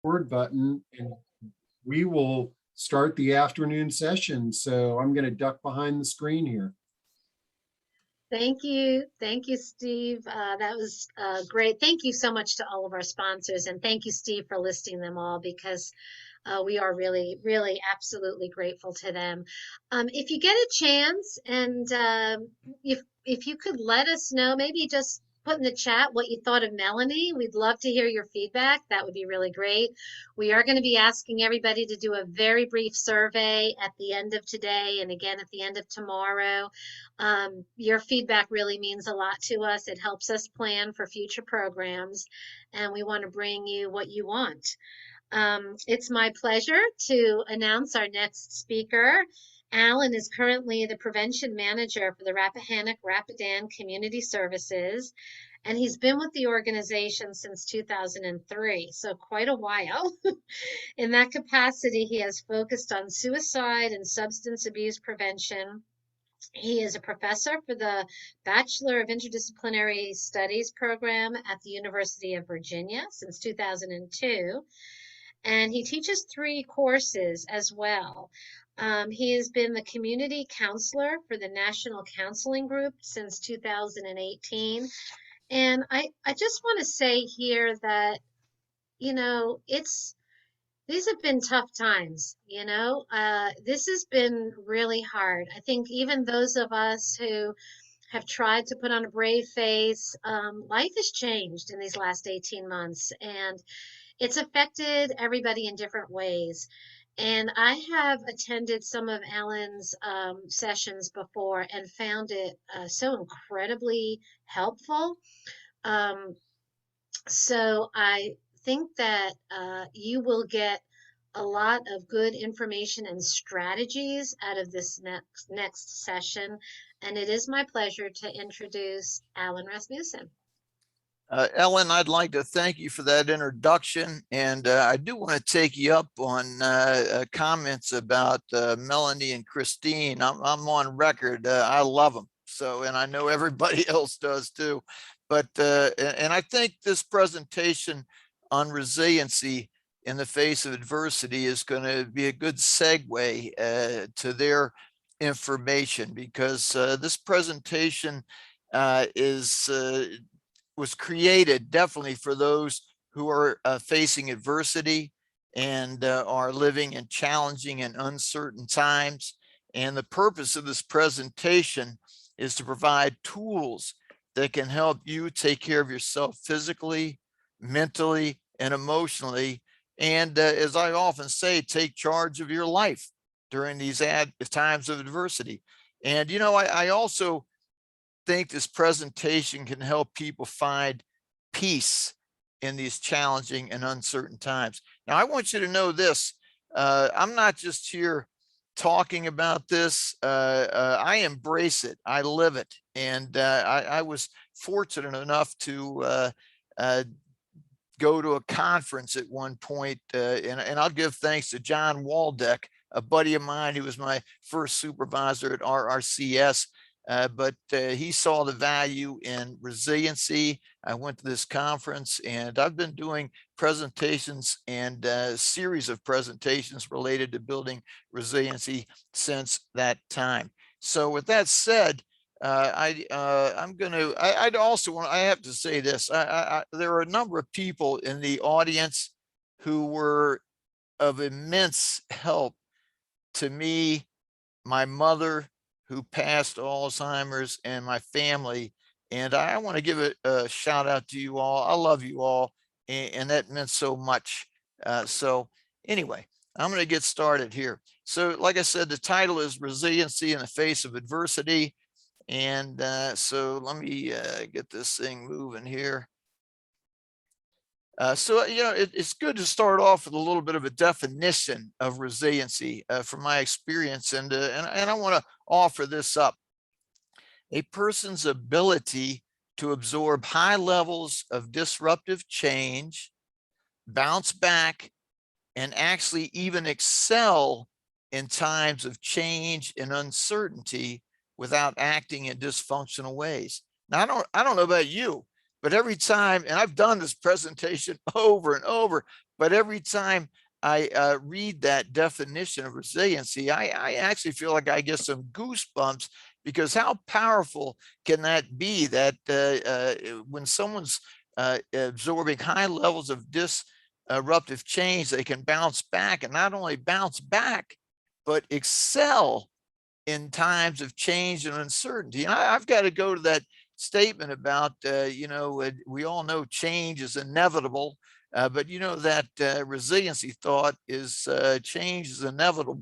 record button and we will start the afternoon session. So I'm going to duck behind the screen here. Thank you. Thank you, Steve. That was great. Thank you so much to all of our sponsors. And thank you, Steve, for listing them all because we are really, really absolutely grateful to them. If you get a chance and if you could let us know, maybe just put in the chat what you thought of Melanie. We'd love to hear your feedback. That would be really great. We are going to be asking everybody to do a very brief survey at the end of today and again at the end of tomorrow. Your feedback really means a lot to us. It helps us plan for future programs, and we want to bring you what you want. It's my pleasure to announce our next speaker. Alan is currently the prevention manager for the Rappahannock Rapidan Community Services, and he's been with the organization since 2003, so quite a while. In that capacity, he has focused on suicide and substance abuse prevention. He is a professor for the Bachelor of Interdisciplinary Studies program at the University of Virginia since 2002. And he teaches 3 courses as well. He has been the community counselor for the National Counseling Group since 2018. And I just want to say here that, these have been tough times, this has been really hard. I think even those of us who have tried to put on a brave face, life has changed in these last 18 months. And it's affected everybody in different ways. And I have attended some of Alan's sessions before and found it so incredibly helpful. So I think that you will get a lot of good information and strategies out of this next session. And it is my pleasure to introduce Alan Rasmussen. Ellen, I'd like to thank you for that introduction. And I do want to take you up on comments about Melanie and Christine. I'm on record. I love them. So, and I know everybody else does too. But, and I think this presentation on resiliency in the face of adversity is going to be a good segue to their information, because this presentation was created definitely for those who are facing adversity and are living in challenging and uncertain times. And the purpose of this presentation is to provide tools that can help you take care of yourself physically, mentally, and emotionally. And as I often say, take charge of your life during these times of adversity. And, I also think this presentation can help people find peace in these challenging and uncertain times. Now, I want you to know this. I'm not just here talking about this. I embrace it. I live it. And I was fortunate enough to go to a conference at one point, and I'll give thanks to John Waldeck, a buddy of mine who was my first supervisor at RRCS. But he saw the value in resiliency. I went to this conference, and I've been doing presentations and a series of presentations related to building resiliency since that time. So with that said, I have to say this. There are a number of people in the audience who were of immense help to me, my mother, who passed Alzheimer's, and my family. And I want to give a shout out to you all. I love you all. And that meant so much. So anyway, I'm going to get started here. So like I said, the title is Resiliency in the Face of Adversity. And so let me get this thing moving here. So, it's good to start off with a little bit of a definition of resiliency from my experience. And I want to offer this up. A person's ability to absorb high levels of disruptive change, bounce back, and actually even excel in times of change and uncertainty without acting in dysfunctional ways. Now, I don't know about you, but every time, and I've done this presentation over and over, But every time I read that definition of resiliency, I actually feel like I get some goosebumps, because how powerful can that be, that when someone's absorbing high levels of disruptive change, they can bounce back, and not only bounce back, but excel in times of change and uncertainty. And I've got to go to that statement about, we all know change is inevitable, but that resiliency thought is change is inevitable,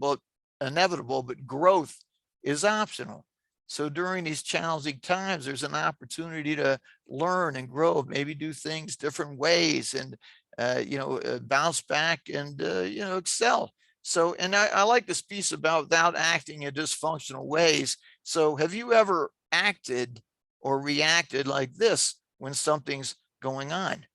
but growth is optional. So during these challenging times, there's an opportunity to learn and grow, maybe do things different ways, and bounce back and excel. So, and I like this piece about without acting in dysfunctional ways. So have you ever acted or reacted like this when something's going on?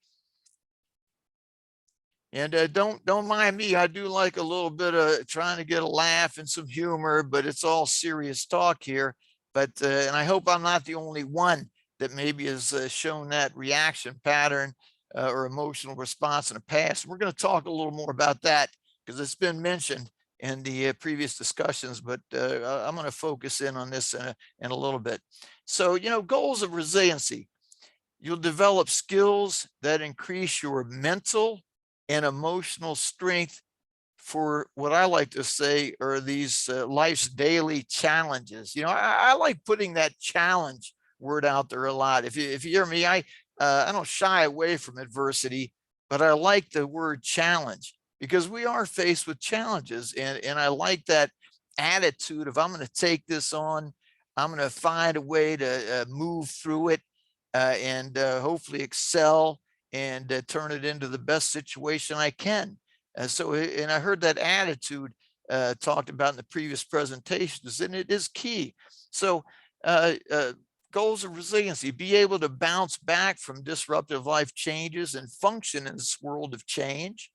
And don't mind me. I do like a little bit of trying to get a laugh and some humor, but it's all serious talk here. But and I hope I'm not the only one that maybe has shown that reaction pattern or emotional response in the past. We're going to talk a little more about that, because it's been mentioned in the previous discussions, but I'm going to focus in on this in a little bit. So, goals of resiliency. You'll develop skills that increase your mental and emotional strength for what I like to say are these life's daily challenges. I like putting that challenge word out there a lot. If you hear me, I don't shy away from adversity, but I like the word challenge, because we are faced with challenges, and I like that attitude of, I'm going to take this on, I'm going to find a way to move through it, and hopefully excel and turn it into the best situation I can. And I heard that attitude talked about in the previous presentations, and it is key. So goals of resiliency: be able to bounce back from disruptive life changes and function in this world of change.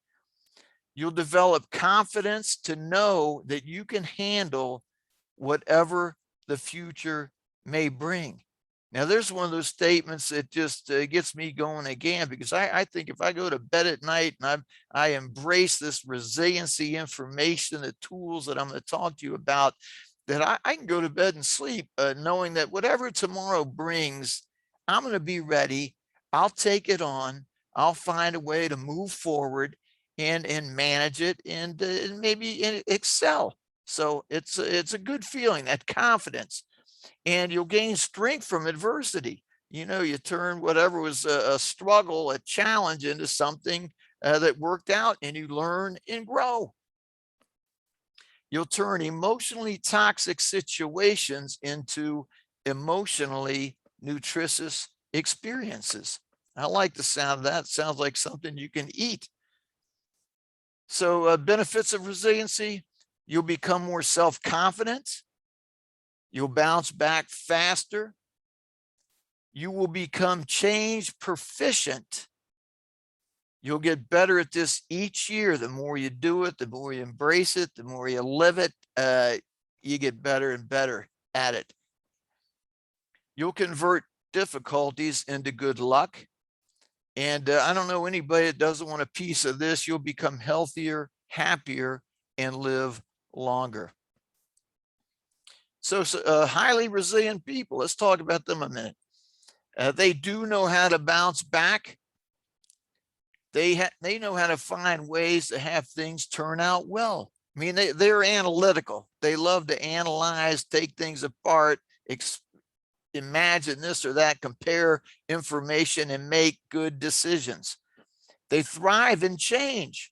You'll develop confidence to know that you can handle whatever the future may bring. Now, there's one of those statements that just gets me going again, because I think if I go to bed at night and I embrace this resiliency information, the tools that I'm going to talk to you about, that I can go to bed and sleep knowing that whatever tomorrow brings, I'm going to be ready. I'll take it on. I'll find a way to move forward and manage it, and maybe excel. So it's a good feeling, that confidence. And you'll gain strength from adversity. You turn whatever was a struggle, a challenge, into something that worked out, and you learn and grow. You'll turn emotionally toxic situations into emotionally nutritious experiences. I like the sound of that. Sounds like something you can eat. So benefits of resiliency: you'll become more self-confident. You'll bounce back faster. You will become change proficient. You'll get better at this each year. The more you do it, the more you embrace it, the more you live it, you get better and better at it. You'll convert difficulties into good luck. And I don't know anybody that doesn't want a piece of this. You'll become healthier, happier, and live longer. So highly resilient people, let's talk about them a minute. They do know how to bounce back. They know how to find ways to have things turn out well. I mean, they're analytical. They love to analyze, take things apart, imagine this or that, compare information, and make good decisions. They thrive in change.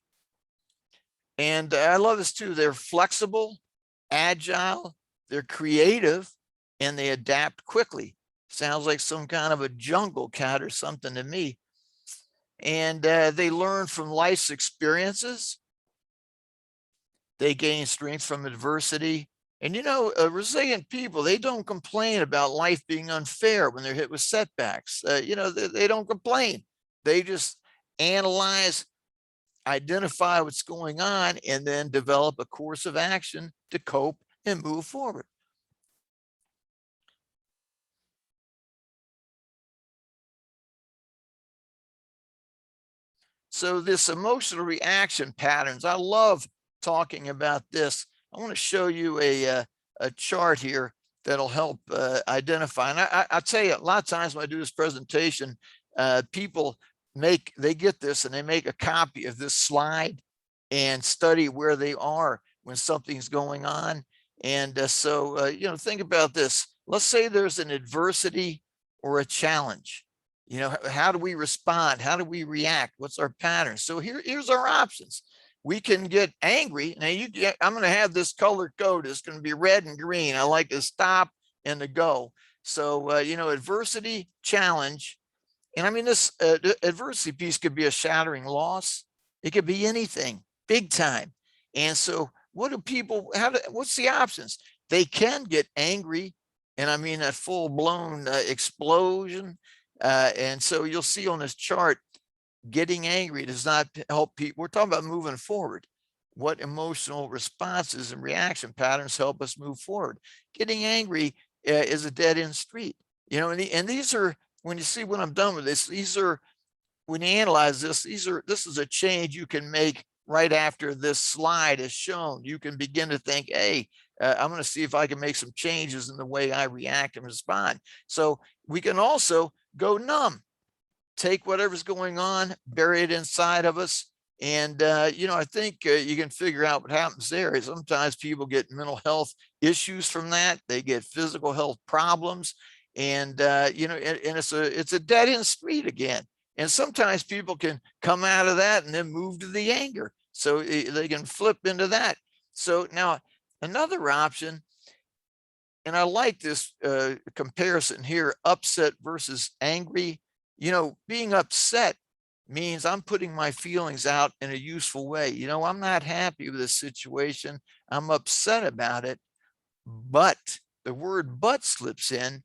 And I love this too. They're flexible, agile, they're creative, and they adapt quickly. Sounds like some kind of a jungle cat or something to me. And they learn from life's experiences. They gain strength from adversity. And resilient people, they don't complain about life being unfair when they're hit with setbacks. They don't complain. They just analyze, identify what's going on, and then develop a course of action to cope and move forward. So this emotional reaction patterns, I love talking about this. I want to show you a chart here that'll help identify. And I'll tell you, a lot of times when I do this presentation, people they get this and they make a copy of this slide and study where they are when something's going on. And think about this. Let's say there's an adversity or a challenge. How do we respond? How do we react? What's our pattern? So here's our options. We can get angry. Now I'm going to have this color code. It's going to be red and green. I like to stop and to go. So, adversity, challenge. And I mean, this adversity piece could be a shattering loss. It could be anything, big time. And so what do people, what's the options? They can get angry. And I mean, that full blown explosion. And so you'll see on this chart, getting angry does not help people. We're talking about moving forward. What emotional responses and reaction patterns help us move forward? Getting angry is a dead end street. And these are, when you see when I'm done with this, these are, when you analyze this, this is a change you can make right after this slide is shown. You can begin to think, hey, I'm going to see if I can make some changes in the way I react and respond. So we can also go numb, take whatever's going on, bury it inside of us. And, I think you can figure out what happens there. Sometimes people get mental health issues from that. They get physical health problems. And, it's a dead end street again. And sometimes people can come out of that and then move to the anger. So they can flip into that. So now another option, and I like this comparison here, upset versus angry. Being upset means I'm putting my feelings out in a useful way. I'm not happy with this situation. I'm upset about it. But the word but slips in,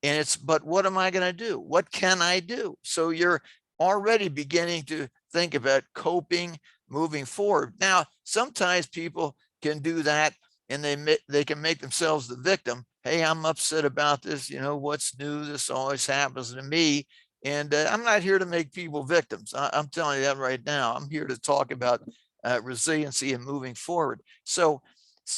and it's, but what am I going to do? What can I do? So you're already beginning to think about coping, moving forward. Now, sometimes people can do that and they can make themselves the victim. Hey, I'm upset about this. What's new? This always happens to me. And I'm not here to make people victims. I'm telling you that right now. I'm here to talk about resiliency and moving forward. So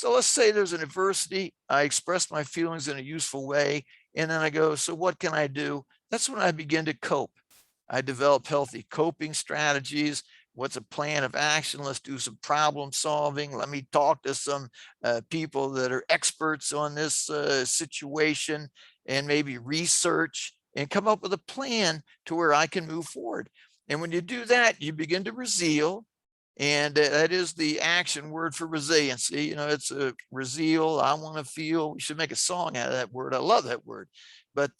let's say there's an adversity. I express my feelings in a useful way. And then I go, so what can I do? That's when I begin to cope. I develop healthy coping strategies. What's a plan of action? Let's do some problem solving. Let me talk to some people that are experts on this situation and maybe research and come up with a plan to where I can move forward. And when you do that, you begin to resil. And that is the action word for resiliency. It's a resil. I want to feel. We should make a song out of that word. I love that word. But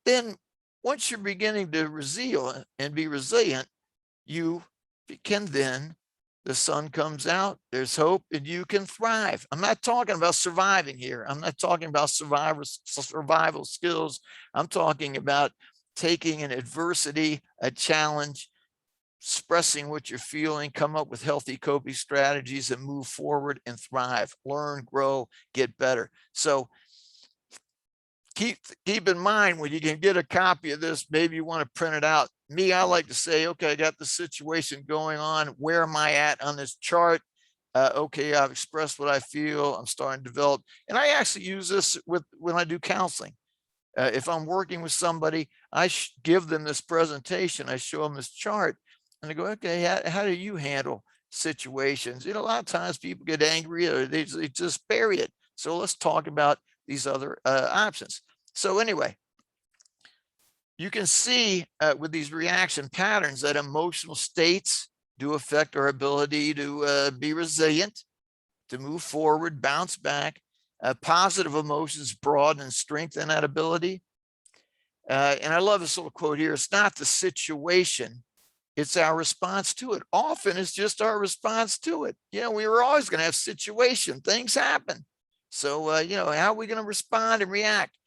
then once you're beginning to resil and be resilient, you can then, the sun comes out, there's hope, and you can thrive. I'm not talking about surviving here. I'm not talking about survival skills. I'm talking about taking an adversity, a challenge, expressing what you're feeling, come up with healthy coping strategies and move forward and thrive, learn, grow, get better. So keep in mind, when you can get a copy of this, maybe you want to print it out. Me, I like to say, okay, I got the situation going on. Where am I at on this chart? Okay, I've expressed what I feel. I'm starting to develop. And I actually use this when I do counseling. If I'm working with somebody, I give them this presentation. I show them this chart. And I go, okay, how do you handle situations? A lot of times people get angry or they just bury it. So let's talk about these other options. So anyway, you can see with these reaction patterns that emotional states do affect our ability to be resilient, to move forward, bounce back. Positive emotions broaden and strengthen that ability. And I love this little quote here. It's not the situation, it's our response to it. Often it's just our response to it. We were always going to have situation. Things happen. So, how are we going to respond and react?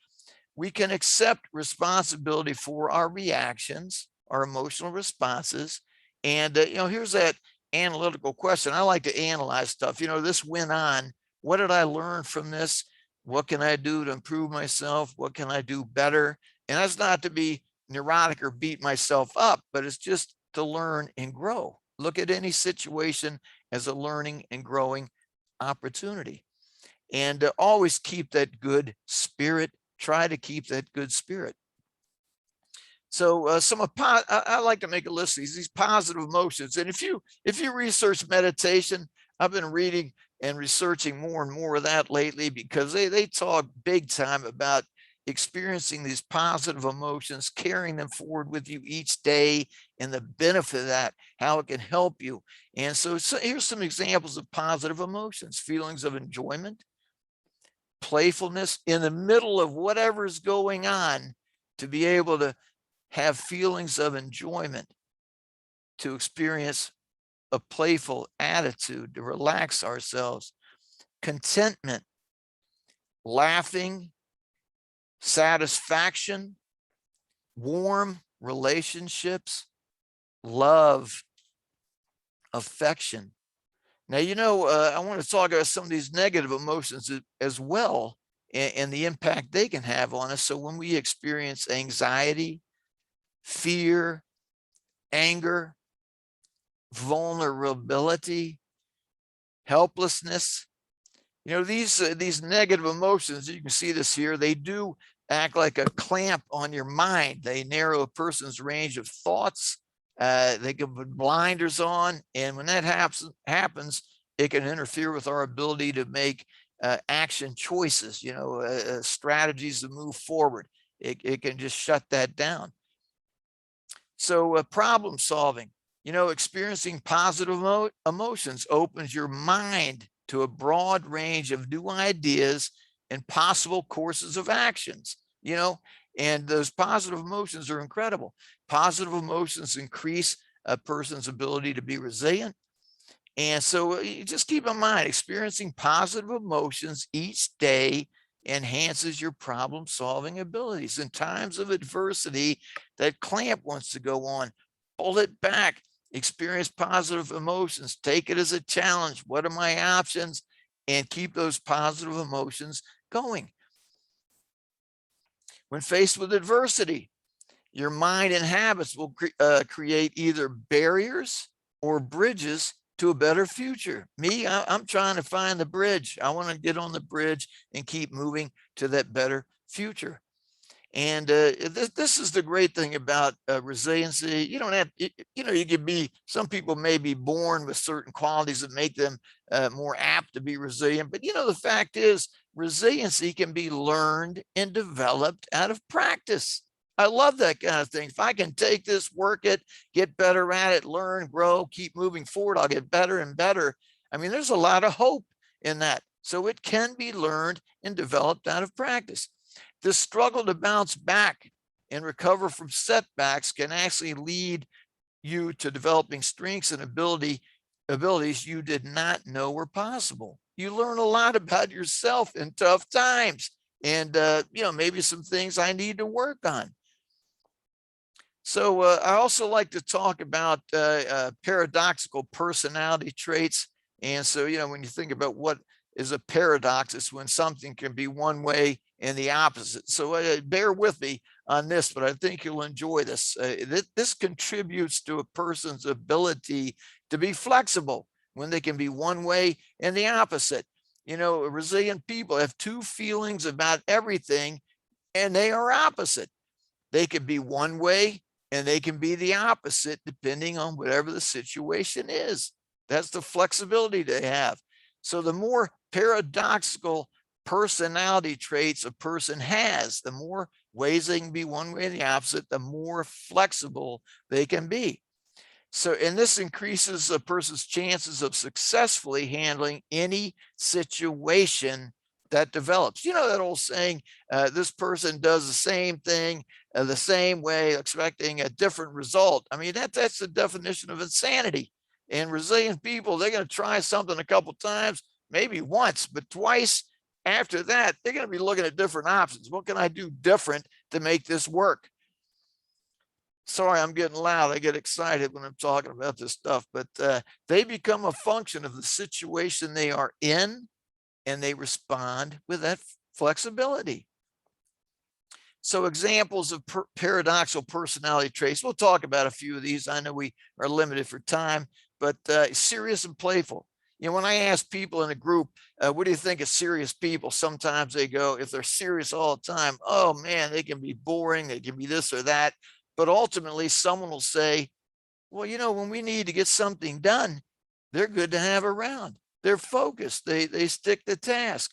We can accept responsibility for our reactions, our emotional responses. And, here's that analytical question. I like to analyze stuff. This went on. What did I learn from this? What can I do to improve myself? What can I do better? And that's not to be neurotic or beat myself up, but it's just to learn and grow. Look at any situation as a learning and growing opportunity. And always keep that good spirit. Try to keep that good spirit. So I like to make a list of these positive emotions. And if you research meditation, I've been reading and researching more and more of that lately, because they talk big time about experiencing these positive emotions, carrying them forward with you each day, and the benefit of that, how it can help you. And so here's some examples of positive emotions: feelings of enjoyment, playfulness in the middle of whatever's going on, to be able to have feelings of enjoyment, to experience a playful attitude, to relax ourselves, contentment, laughing, satisfaction, warm relationships, love, affection. Now, I want to talk about some of these negative emotions as well, and the impact they can have on us. So when we experience anxiety, fear, anger, vulnerability, helplessness, these negative emotions, you can see this here, they do act like a clamp on your mind. They narrow a person's range of thoughts. They can put blinders on, and when that happens, it can interfere with our ability to make action choices, strategies to move forward. It can just shut that down. So problem solving, experiencing positive emotions opens your mind to a broad range of new ideas and possible courses of actions, and those positive emotions are incredible. Positive emotions increase a person's ability to be resilient. And so you just keep in mind, experiencing positive emotions each day enhances your problem solving abilities. In times of adversity, that clamp wants to go on, pull it back, experience positive emotions, take it as a challenge. What are my options? And keep those positive emotions going. When faced with adversity, your mind and habits will create either barriers or bridges to a better future. I'm trying to find the bridge. I want to get on the bridge and keep moving to that better future. And this is the great thing about resiliency. You don't have, you can be, some people may be born with certain qualities that make them more apt to be resilient. But, the fact is, resiliency can be learned and developed out of practice. I love that kind of thing. If I can take this, work it, get better at it, learn, grow, keep moving forward, I'll get better and better. I mean, there's a lot of hope in that. So it can be learned and developed out of practice. This struggle to bounce back and recover from setbacks can actually lead you to developing strengths and abilities you did not know were possible. You learn a lot about yourself in tough times, and maybe some things I need to work on. So I also like to talk about paradoxical personality traits. And so, when you think about what is a paradox, it's when something can be one way and the opposite. So bear with me on this, but I think you'll enjoy this. This contributes to a person's ability to be flexible when they can be one way and the opposite. Resilient people have two feelings about everything, and they are opposite. They can be one way and they can be the opposite depending on whatever the situation is. That's the flexibility they have. So the more paradoxical personality traits a person has, the more ways they can be one way and the opposite, the more flexible they can be. So, and this increases a person's chances of successfully handling any situation that develops. That old saying, this person does the same thing the same way, expecting a different result. I mean, that's the definition of insanity. And resilient people, they're going to try something a couple times, maybe once, but twice. After that, they're going to be looking at different options. What can I do different to make this work? Sorry, I'm getting loud. I get excited when I'm talking about this stuff, but they become a function of the situation they are in, and they respond with that flexibility. So examples of paradoxical personality traits. We'll talk about a few of these. I know we are limited for time, but serious and playful. You know, when I ask people in a group, what do you think of serious people? Sometimes they go, if they're serious all the time, oh man, they can be boring. They can be this or that. But ultimately, someone will say, well, you know, when we need to get something done, they're good to have around. They're focused. They stick to task.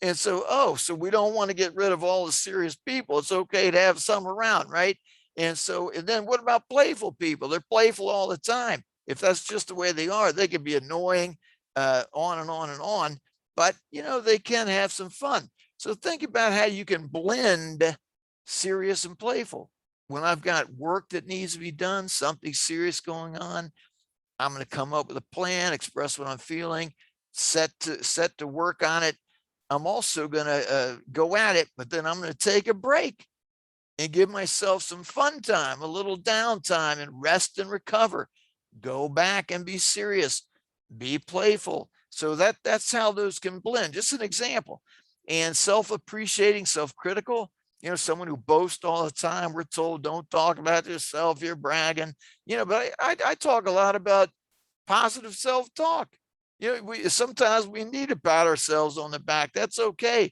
And so, oh, so we don't want to get rid of all the serious people. It's okay to have some around, right? And so, and then what about playful people? They're playful all the time. If that's just the way they are, they can be annoying, on and on and on. But, you know, they can have some fun. So think about how you can blend serious and playful. When I've got work that needs to be done, something serious going on, I'm going to come up with a plan, express what I'm feeling, set to work on it. I'm also going to go at it, but then I'm going to take a break and give myself some fun time, a little downtime, and rest and recover. Go back and be serious, be playful. So that's how those can blend. Just an example. And self-appreciating, self-critical, you know, someone who boasts all the time. We're told, don't talk about yourself, you're bragging, you know, but I talk a lot about positive self-talk. You know, sometimes we need to pat ourselves on the back. That's okay.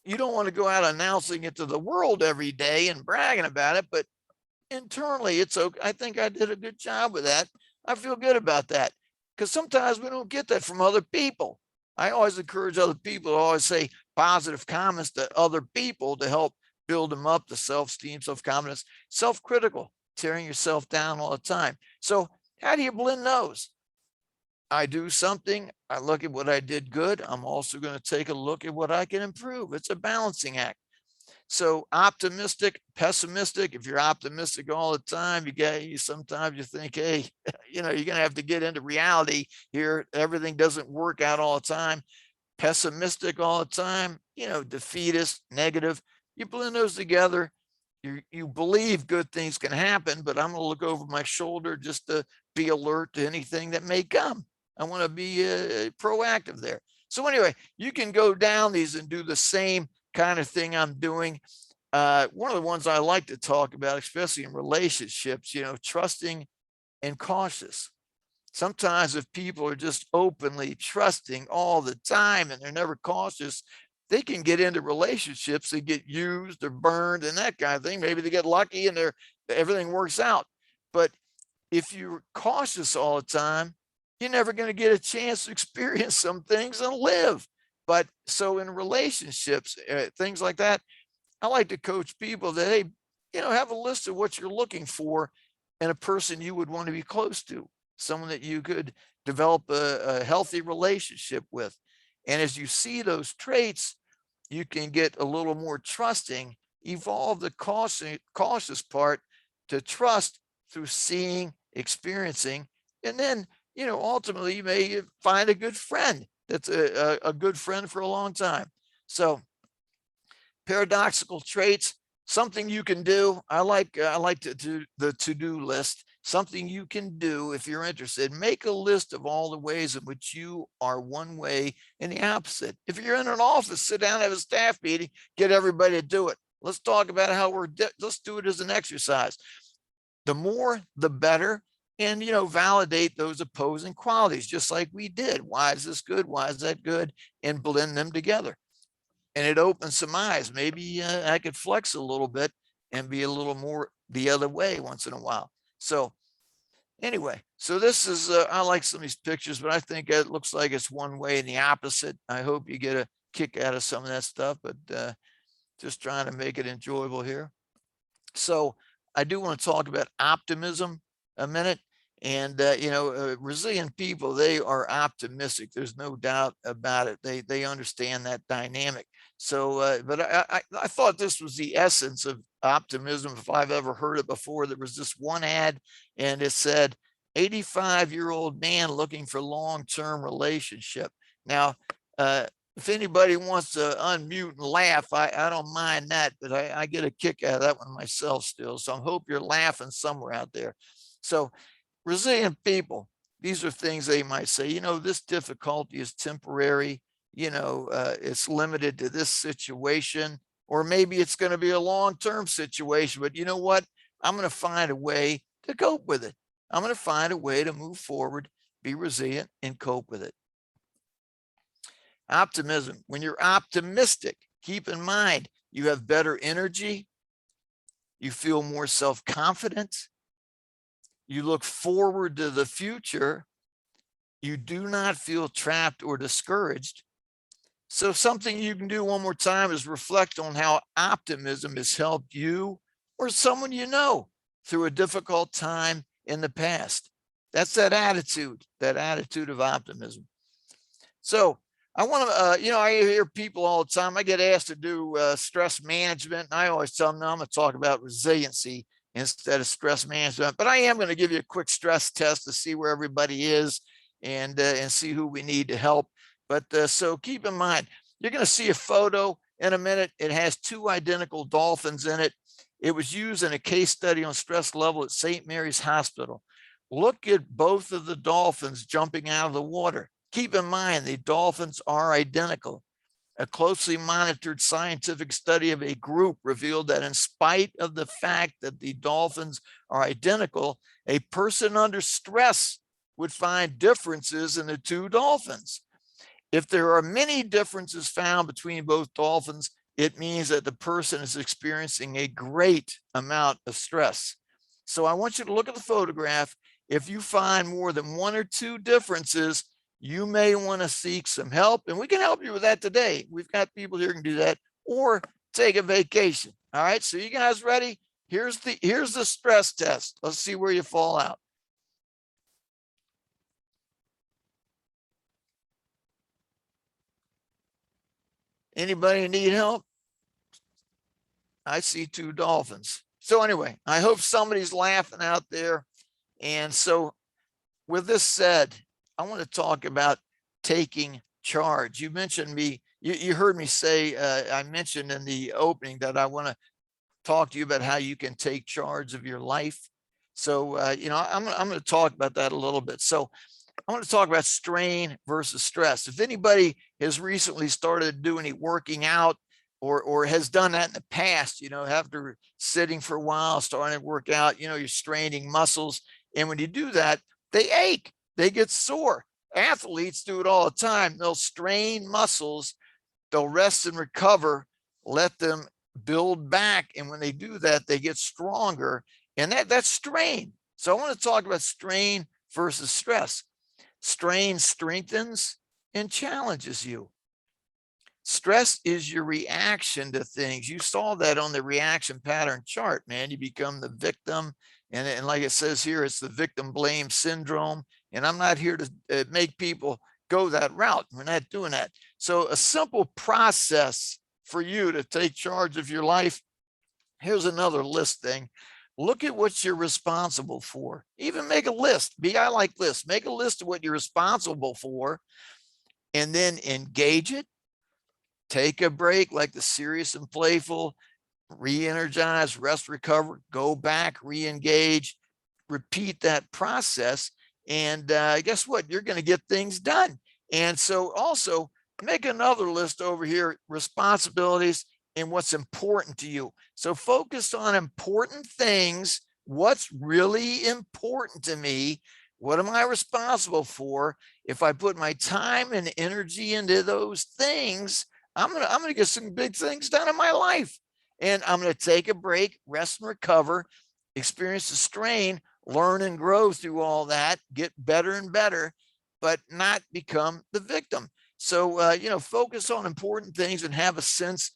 You don't want to go out announcing it to the world every day and bragging about it, but internally it's okay. I think I did a good job with that. I feel good about that, because sometimes we don't get that from other people. I always encourage other people to always say positive comments to other people to help build them up, the self-esteem, self-confidence. Self-critical, tearing yourself down all the time. So how do you blend those? I do something, I look at what I did good. I'm also going to take a look at what I can improve. It's a balancing act. So optimistic, pessimistic. If you're optimistic all the time, sometimes you think, hey, you know, you're going to have to get into reality here. Everything doesn't work out all the time. Pessimistic all the time, you know, defeatist, negative. You blend those together. You believe good things can happen, but I'm going to look over my shoulder just to be alert to anything that may come. I want to be proactive there. So anyway, you can go down these and do the same kind of thing I'm doing. One of the ones I like to talk about, especially in relationships, you know, trusting and cautious. Sometimes if people are just openly trusting all the time and they're never cautious, they can get into relationships and get used or burned and that kind of thing. Maybe they get lucky and everything works out. But if you're cautious all the time, you're never going to get a chance to experience some things and live. But so in relationships, things like that, I like to coach people that, hey, you know, have a list of what you're looking for in a person you would want to be close to, someone that you could develop a healthy relationship with. And as you see those traits, you can get a little more trusting, evolve the cautious part to trust through seeing, experiencing, and then, you know, ultimately you may find a good friend that's a good friend for a long time. So paradoxical traits, something you can do. I like to do the to-do list, something you can do if you're interested. Make a list of all the ways in which you are one way and the opposite. If you're in an office, sit down, have a staff meeting, get everybody to do it. Let's talk about how let's do it as an exercise. The more, the better. And, you know, validate those opposing qualities, just like we did. Why is this good? Why is that good? And blend them together. And it opens some eyes. Maybe I could flex a little bit and be a little more the other way once in a while. So anyway, so this is, I like some of these pictures, but I think it looks like it's one way and the opposite. I hope you get a kick out of some of that stuff, but just trying to make it enjoyable here. So I do want to talk about optimism a minute. And, you know, resilient people, they are optimistic. There's no doubt about it. They understand that dynamic. So, but I thought this was the essence of optimism, if I've ever heard it before. There was this one ad and it said, 85-year-old man looking for long-term relationship. Now, if anybody wants to unmute and laugh, I don't mind that, but I get a kick out of that one myself still. So I hope you're laughing somewhere out there. So resilient people, these are things they might say, you know, this difficulty is temporary, you know, it's limited to this situation. or maybe it's going to be a long-term situation, but you know what? I'm going to find a way to cope with it. I'm going to find a way to move forward, be resilient, and cope with it. Optimism. When you're optimistic, keep in mind, you have better energy. You feel more self-confident. You look forward to the future. You do not feel trapped or discouraged. So something you can do one more time is reflect on how optimism has helped you or someone you know through a difficult time in the past. That's that attitude of optimism. So I want to, I hear people all the time. I get asked to do stress management. And I always tell them, no, I'm going to talk about resiliency instead of stress management. But I am going to give you a quick stress test to see where everybody is and see who we need to help. But so keep in mind, you're going to see a photo in a minute. It has two identical dolphins in it. It was used in a case study on stress level at St. Mary's Hospital. Look at both of the dolphins jumping out of the water. Keep in mind, the dolphins are identical. A closely monitored scientific study of a group revealed that in spite of the fact that the dolphins are identical, a person under stress would find differences in the two dolphins. If there are many differences found between both dolphins, it means that the person is experiencing a great amount of stress. So I want you to look at the photograph. If you find more than one or two differences, you may want to seek some help, and we can help you with that today. We've got people here who can do that, or take a vacation. All right, so you guys ready? Here's the stress test. Let's see where you fall out. Anybody need help? I see two dolphins. So anyway, I hope somebody's laughing out there. And so with this said, I want to talk about taking charge. You mentioned me, you heard me say, I mentioned in the opening that I want to talk to you about how you can take charge of your life. So, I'm going to talk about that a little bit. So I want to talk about strain versus stress. If anybody has recently started to do any working out or has done that in the past, after sitting for a while, starting to work out, you're straining muscles. And when you do that, they ache, they get sore. Athletes do it all the time. They'll strain muscles, they'll rest and recover, let them build back. And when they do that, they get stronger. And that's strain. So I want to talk about strain versus stress. Strain strengthens and challenges you. Stress is your reaction to things. You saw that on the reaction pattern chart, man. You become the victim. And like it says here, it's the victim blame syndrome. And I'm not here to make people go that route. We're not doing that. So a simple process for you to take charge of your life. Here's another list thing. Look at what you're responsible for. Even make a list. I like lists. Make a list of what you're responsible for and then engage it. Take a break like the serious and playful, re-energize, rest, recover, go back, re-engage, repeat that process. And guess what? You're going to get things done. And so also make another list over here, responsibilities and what's important to you. So focus on important things. What's really important to me? What am I responsible for? If I put my time and energy into those things, I'm gonna get some big things done in my life. And I'm gonna take a break, rest and recover, experience the strain, learn and grow through all that, get better and better, but not become the victim. So, focus on important things and have a sense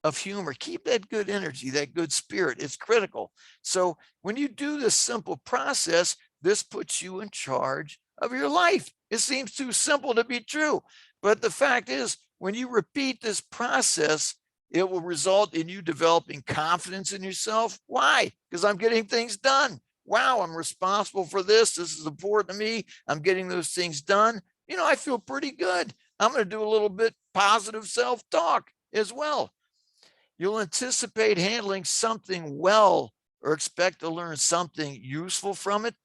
of humor. Keep that good energy, that good spirit. It's critical. So when you do this simple process, this puts you in charge of your life. It seems too simple to be true. But the fact is, when you repeat this process, it will result in you developing confidence in yourself. Why? Because I'm getting things done. Wow, I'm responsible for this. This is important to me. I'm getting those things done. I feel pretty good. I'm going to do a little bit positive self-talk as well. You'll anticipate handling something well or expect to learn something useful from it.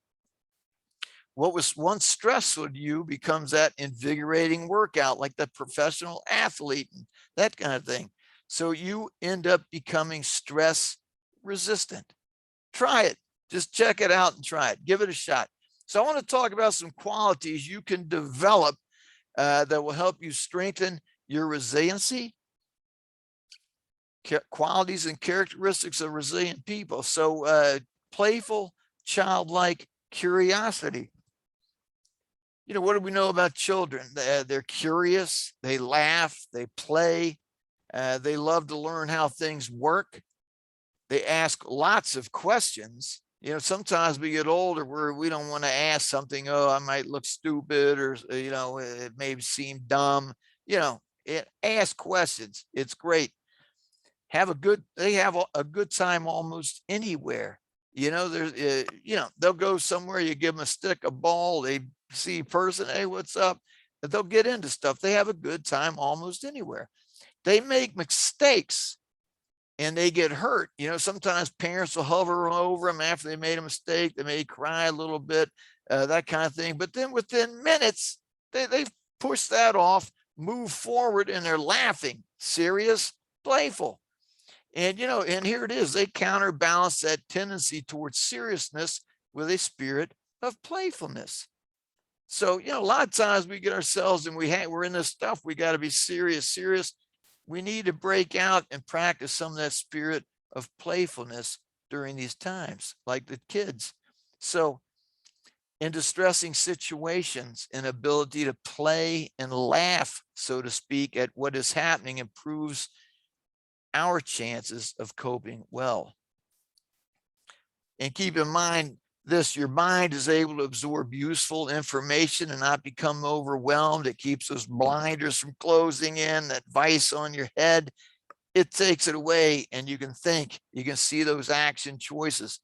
What was once stressful to you becomes that invigorating workout, like the professional athlete, and that kind of thing. So you end up becoming stress resistant. Try it. Just check it out and try it. Give it a shot. So I want to talk about some qualities you can develop that will help you strengthen your resiliency, qualities and characteristics of resilient people. So playful, childlike curiosity. You know, what do we know about children? They're curious, they laugh, they play, they love to learn how things work. They ask lots of questions. You know, sometimes we get older where we don't want to ask something. Oh, I might look stupid, or, you know, it may seem dumb. You know, ask questions. It's great. They have a good time almost anywhere. You know, there's, you know, they'll go somewhere, you give them a stick, a ball, they see a person, hey, what's up? They'll get into stuff. They have a good time almost anywhere. They make mistakes and they get hurt. You know, sometimes parents will hover over them after they made a mistake. They may cry a little bit, that kind of thing. But then within minutes, they've pushed that off, move forward, and they're laughing, serious, playful. And, you know, and here it is. They counterbalance that tendency towards seriousness with a spirit of playfulness. So, you know, a lot of times we get ourselves and we're in this stuff. We got to be serious. We need to break out and practice some of that spirit of playfulness during these times, like the kids. So in distressing situations, an ability to play and laugh, so to speak, at what is happening improves our chances of coping well. And keep in mind this, your mind is able to absorb useful information and not become overwhelmed. It keeps those blinders from closing in, that vice on your head. It takes it away and you can think, you can see those action choices.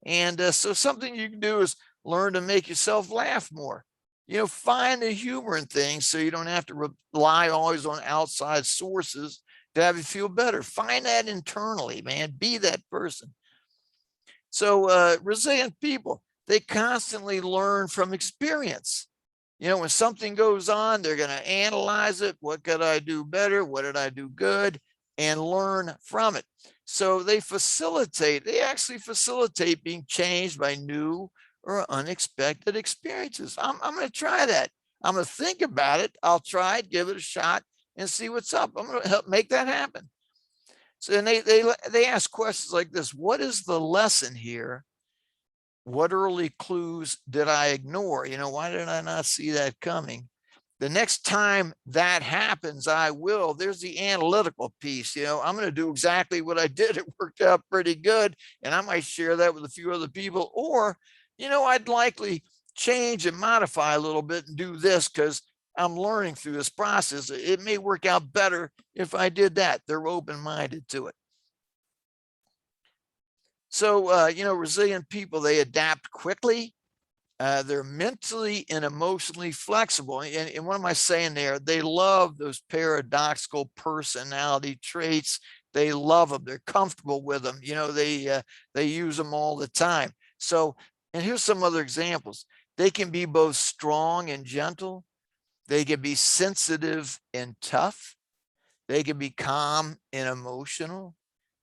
And so something you can do is learn to make yourself laugh more. You know, find the humor in things so you don't have to rely always on outside sources to have you feel better. Find that internally, man. Be that person. So resilient people, they constantly learn from experience. You know, when something goes on, they're going to analyze it. What could I do better? What did I do good? And learn from it. So they actually facilitate being changed by new or unexpected experiences. I'm going to try that. I'm going to think about it. I'll try it, give it a shot, and see what's up. I'm going to help make that happen. So then they ask questions like this: what is the lesson here? What early clues did I ignore? You know, why did I not see that coming? The next time that happens, I will. There's the analytical piece. You know, I'm going to do exactly what I did. It worked out pretty good. And I might share that with a few other people. Or, you know, I'd likely change and modify a little bit and do this because I'm learning through this process. It may work out better if I did that. They're open-minded to it. So, you know, resilient people, they adapt quickly. They're mentally and emotionally flexible. And what am I saying there? They love those paradoxical personality traits. They love them. They're comfortable with them. You know, they use them all the time. So, and here's some other examples. They can be both strong and gentle. They can be sensitive and tough. They can be calm and emotional.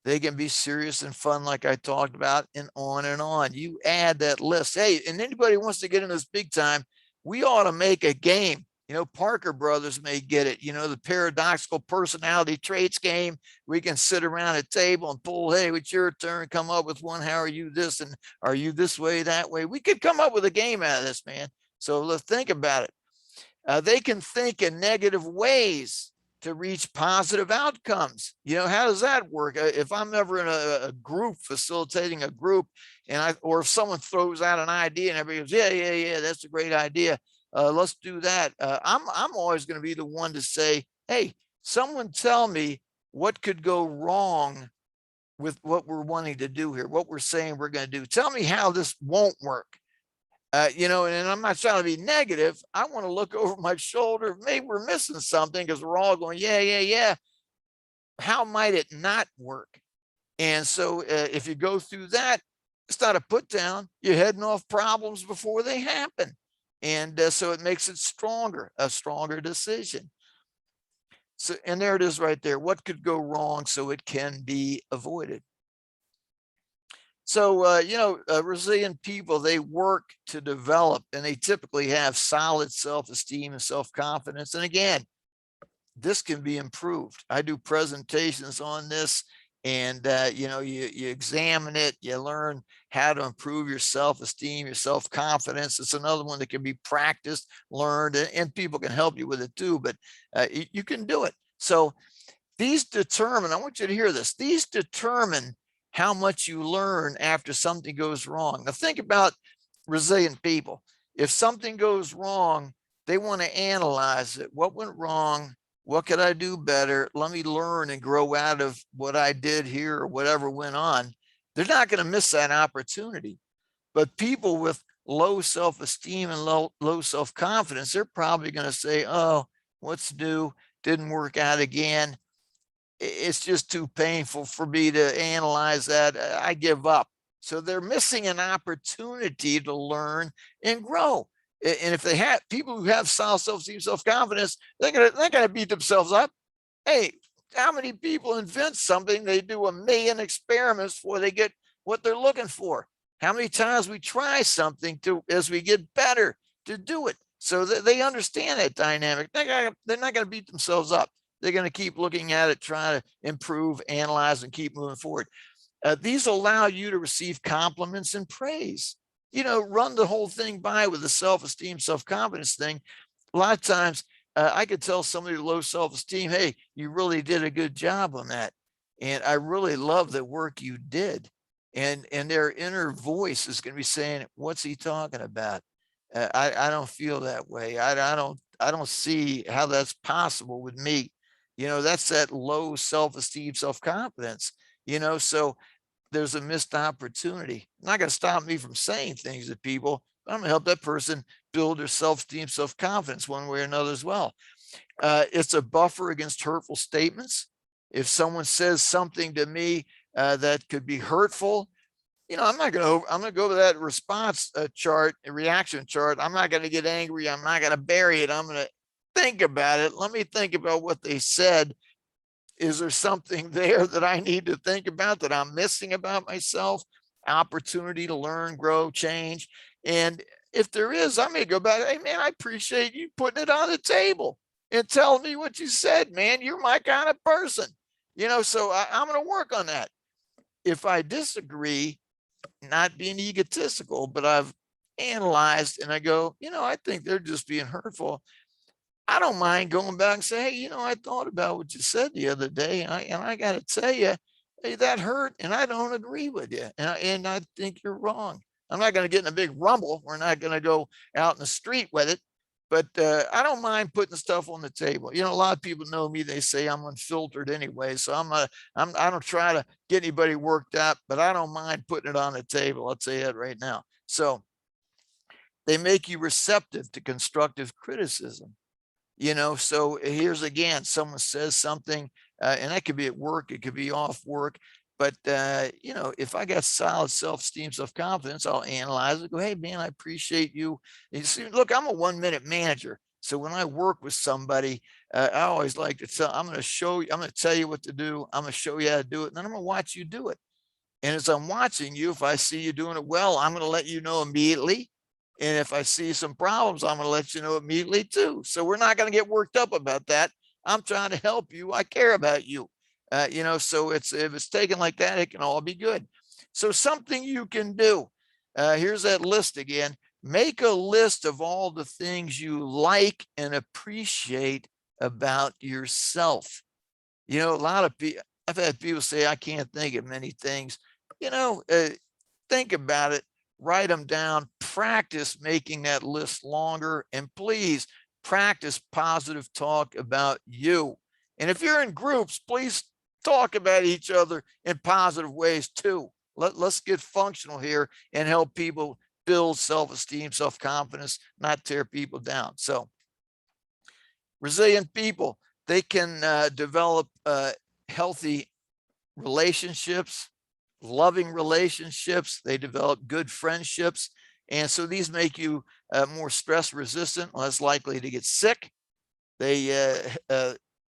They can be serious and fun, like I talked about, and on and on. You add that list. Hey, and anybody who wants to get in this big time, we ought to make a game. You know, Parker Brothers may get it. You know, the paradoxical personality traits game. We can sit around a table and pull, hey, it's your turn. Come up with one. How are you this? And are you this way, that way? We could come up with a game out of this, man. So let's think about it. They can think in negative ways to reach positive outcomes. You know, how does that work? If I'm ever in a group, facilitating a group, or if someone throws out an idea and everybody goes, yeah, that's a great idea. Let's do that. I'm always going to be the one to say, hey, someone tell me what could go wrong with what we're wanting to do here, what we're saying we're going to do. Tell me how this won't work. You know, and I'm not trying to be negative. I want to look over my shoulder. Maybe we're missing something because we're all going, yeah. How might it not work? And so if you go through that, it's not a put down. You're heading off problems before they happen. And so it makes it stronger, a stronger decision. So, and there it is right there. What could go wrong so it can be avoided? So, resilient people, they work to develop, and they typically have solid self-esteem and self-confidence. And again, this can be improved. I do presentations on this, and you examine it, you learn how to improve your self-esteem, your self-confidence. It's another one that can be practiced, learned, and people can help you with it too, but you can do it. So these determine, I want you to hear this, these determine how much you learn after something goes wrong. Now think about resilient people. If something goes wrong, they want to analyze it. What went wrong? What could I do better? Let me learn and grow out of what I did here or whatever went on. They're not going to miss that opportunity. But people with low self-esteem and low self-confidence, they're probably going to say, oh, what's new? Didn't work out again. It's just too painful for me to analyze that. I give up. So they're missing an opportunity to learn and grow. And if they have people who have solid self-esteem, self-confidence, they're gonna beat themselves up. Hey, how many people invent something? They do 1,000,000 experiments before they get what they're looking for. How many times we try something as we get better to do it. So that they understand that dynamic. They're not going to beat themselves up. They're going to keep looking at it, trying to improve, analyze, and keep moving forward. These allow you to receive compliments and praise. Run the whole thing by with the self-esteem, self-confidence thing. A lot of times I could tell somebody with low self-esteem, hey, you really did a good job on that. And I really love the work you did. And their inner voice is going to be saying, what's he talking about? I don't feel that way. I don't see how that's possible with me. That's that low self-esteem, self-confidence, so there's a missed opportunity. Not going to stop me from saying things to people. I'm going to help that person build their self-esteem, self-confidence one way or another as well. It's a buffer against hurtful statements. If someone says something to me that could be hurtful, I'm going to go to that response chart, a reaction chart. I'm not going to get angry. I'm not going to bury it. I'm going to think about it. Let me think about what they said. Is there something there that I need to think about that I'm missing about myself? Opportunity to learn, grow, change. And if there is, I'm going to go back. Hey, man, I appreciate you putting it on the table and telling me what you said, man. You're my kind of person. So I'm going to work on that. If I disagree, not being egotistical, but I've analyzed and I go, I think they're just being hurtful. I don't mind going back and say, hey, I thought about what you said the other day, and I got to tell you, hey, that hurt, and I don't agree with you, and I think you're wrong. I'm not going to get in a big rumble. We're not going to go out in the street with it, but I don't mind putting stuff on the table. A lot of people know me. They say I'm unfiltered anyway, so I don't try to get anybody worked up, but I don't mind putting it on the table. I'll tell you that right now. So they make you receptive to constructive criticism. So here's again, someone says something, and that could be at work, it could be off work. But, if I got solid self-esteem, self-confidence, I'll analyze it, go, hey, man, I appreciate you. And you see, look, I'm a 1-minute manager. So when I work with somebody, I always like to tell, I'm going to tell you what to do. I'm going to show you how to do it. And then I'm going to watch you do it. And as I'm watching you, if I see you doing it well, I'm going to let you know immediately. And if I see some problems, I'm going to let you know immediately too. So we're not going to get worked up about that. I'm trying to help you. I care about you. So if it's taken like that, it can all be good. So something you can do. Here's that list again. Make a list of all the things you like and appreciate about yourself. A lot of people, I've had people say, I can't think of many things. Think about it. Write them down, practice making that list longer, and please practice positive talk about you. And if you're in groups, please talk about each other in positive ways too. Let's get functional here and help people build self-esteem, self-confidence, not tear people down. So resilient people, they can develop healthy relationships, loving relationships. They develop good friendships. And so these make you more stress resistant, less likely to get sick. They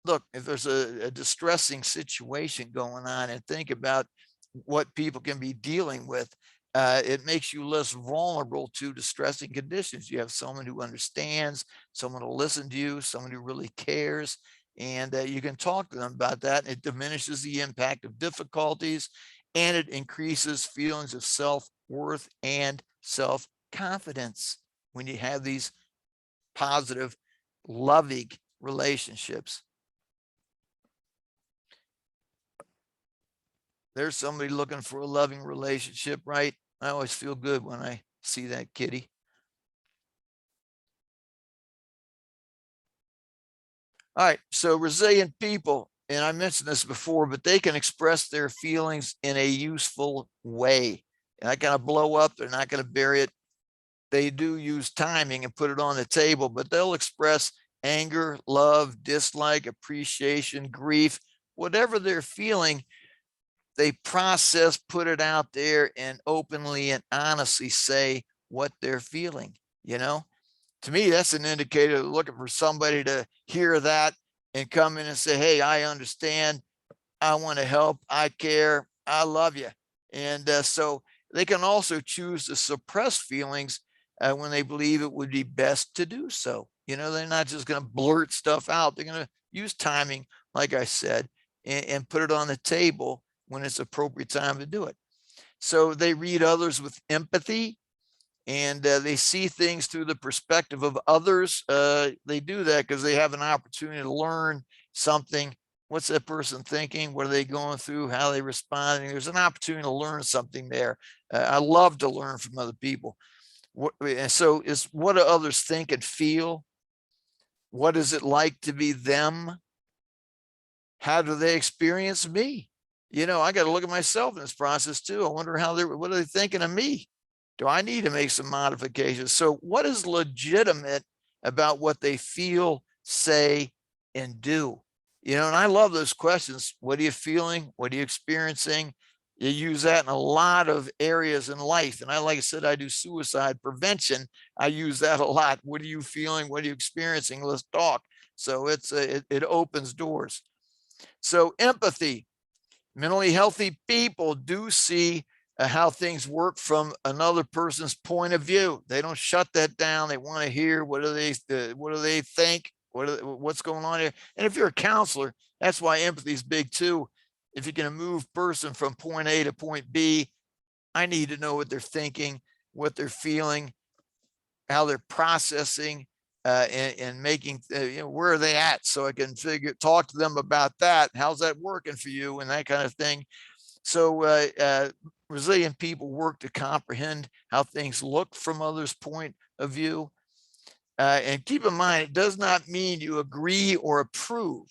look, if there's a distressing situation going on, and think about what people can be dealing with, it makes you less vulnerable to distressing conditions. You have someone who understands, someone to listen to you, someone who really cares, and you can talk to them about that. It diminishes the impact of difficulties, and it increases feelings of self-worth and self-confidence when you have these positive, loving relationships. There's somebody looking for a loving relationship, right? I always feel good when I see that kitty. All right, so resilient people, and I mentioned this before, but they can express their feelings in a useful way. And I kind of blow up, they're not going to bury it. They do use timing and put it on the table, but they'll express anger, love, dislike, appreciation, grief, whatever they're feeling. They process, put it out there, and openly and honestly say what they're feeling. To me, that's an indicator looking for somebody to hear that and come in and say, hey, I understand. I want to help. I care. I love you. And so they can also choose to suppress feelings when they believe it would be best to do so. They're not just going to blurt stuff out. They're going to use timing, like I said, and put it on the table when it's appropriate time to do it. So they read others with empathy, and they see things through the perspective of others. They do that because they have an opportunity to learn something. What's that person thinking? What are they going through? How are they responding? There's an opportunity to learn something there. I love to learn from other people. And so it's, what do others think and feel? What is it like to be them? How do they experience me? I got to look at myself in this process too. I wonder what are they thinking of me? Do I need to make some modifications? So what is legitimate about what they feel, say, and do? And I love those questions. What are you feeling? What are you experiencing? You use that in a lot of areas in life. And like I said, I do suicide prevention. I use that a lot. What are you feeling? What are you experiencing? Let's talk. So it opens doors. So empathy. Mentally healthy people do see how things work from another person's point of view. They don't shut that down. They want to hear what do they think, what's going on here. And if you're a counselor, that's why empathy is big too. If you can move person from point A to point B, I need to know what they're thinking, what they're feeling, how they're processing, and making, where are they at? So I can talk to them about that. How's that working for you? And that kind of thing. So resilient people work to comprehend how things look from others' point of view. And keep in mind, it does not mean you agree or approve.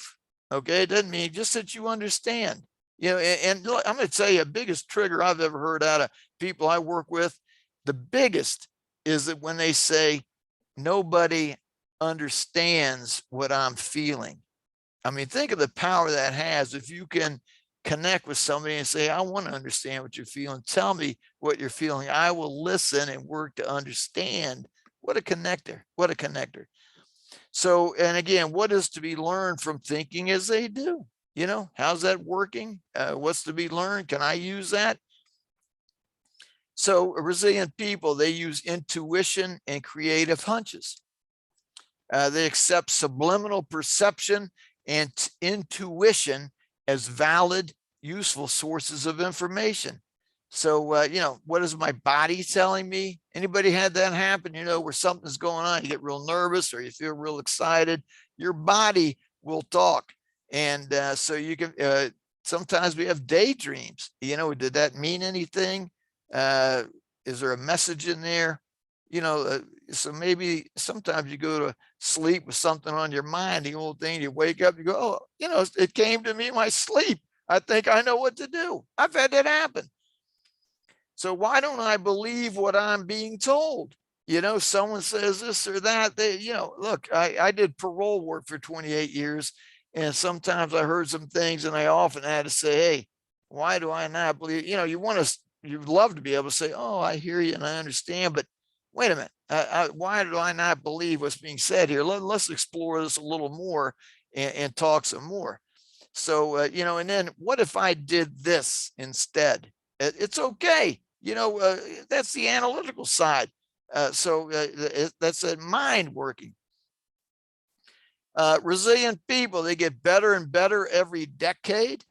Okay. It doesn't mean just that you understand, and look, I'm going to tell you the biggest trigger I've ever heard out of people I work with. The biggest is that when they say nobody understands what I'm feeling. I mean, think of the power that has if you can connect with somebody and say, I want to understand what you're feeling. Tell me what you're feeling. I will listen and work to understand. What a connector. What a connector. So, and again, what is to be learned from thinking as they do? How's that working? What's to be learned? Can I use that? So resilient people, they use intuition and creative hunches. They accept subliminal perception and intuition as valid, useful sources of information. So, what is my body telling me? Anybody had that happen, where something's going on, you get real nervous or you feel real excited, your body will talk. And so you can, sometimes we have daydreams, did that mean anything? Is there a message in there? So maybe sometimes you go to sleep with something on your mind, the old thing, you wake up, you go, oh, it came to me in my sleep. I think I know what to do. I've had that happen. So why don't I believe what I'm being told? Someone says this or that. Look, I did parole work for 28 years. And sometimes I heard some things and I often had to say, hey, why do I not believe, you'd love to be able to say, oh, I hear you and I understand, but wait a minute, why do I not believe what's being said here? Let's explore this a little more and talk some more. So, and then what if I did this instead? It's okay. That's the analytical side. That's a mind working. Resilient people, they get better and better every decade.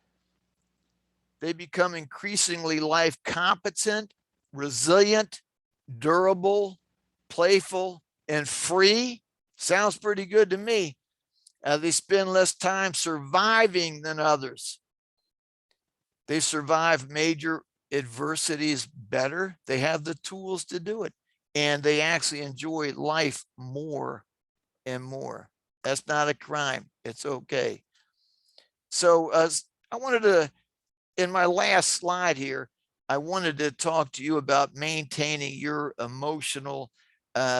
They become increasingly life competent, resilient, durable, playful, and free. Sounds pretty good to me. They spend less time surviving than others. They survive major adversities better. They have the tools to do it. And they actually enjoy life more and more. That's not a crime. It's okay. So I wanted to, in my last slide here, I wanted to talk to you about maintaining your emotional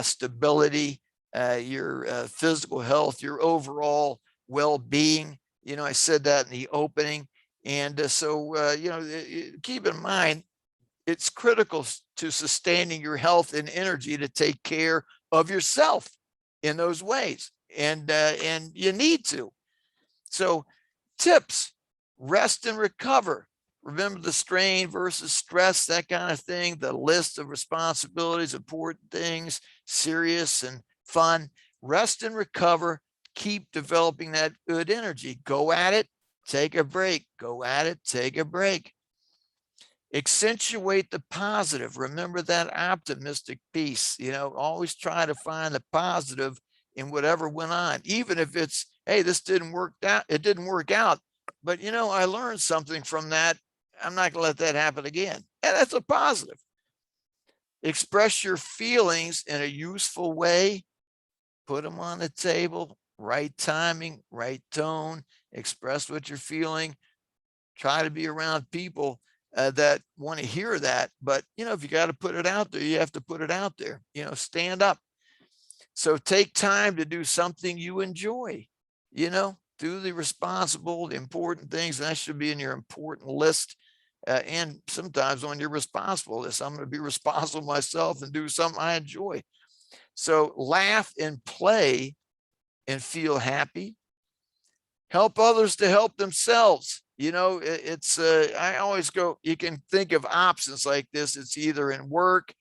stability, your physical health, your overall well-being. I said that in the opening. And keep in mind, it's critical to sustaining your health and energy to take care of yourself in those ways. And you need to. So tips, rest and recover. Remember the strain versus stress, that kind of thing, the list of responsibilities, important things, serious and fun. Rest and recover, keep developing that good energy. Go at it, take a break. Go at it, take a break. Accentuate the positive. Remember that optimistic piece, always try to find the positive in whatever went on, even if it's, hey, this didn't work out. It didn't work out, but I learned something from that. I'm not going to let that happen again. And that's a positive. Express your feelings in a useful way. Put them on the table, right timing, right tone, express what you're feeling. Try to be around people that want to hear that. But, if you got to put it out there, you have to put it out there, stand up. So take time to do something you enjoy, do the responsible, the important things. And that should be in your important list. And sometimes on your responsible list, I'm going to be responsible myself and do something I enjoy. So laugh and play and feel happy. Help others to help themselves. I always go, you can think of options like this. It's either in work,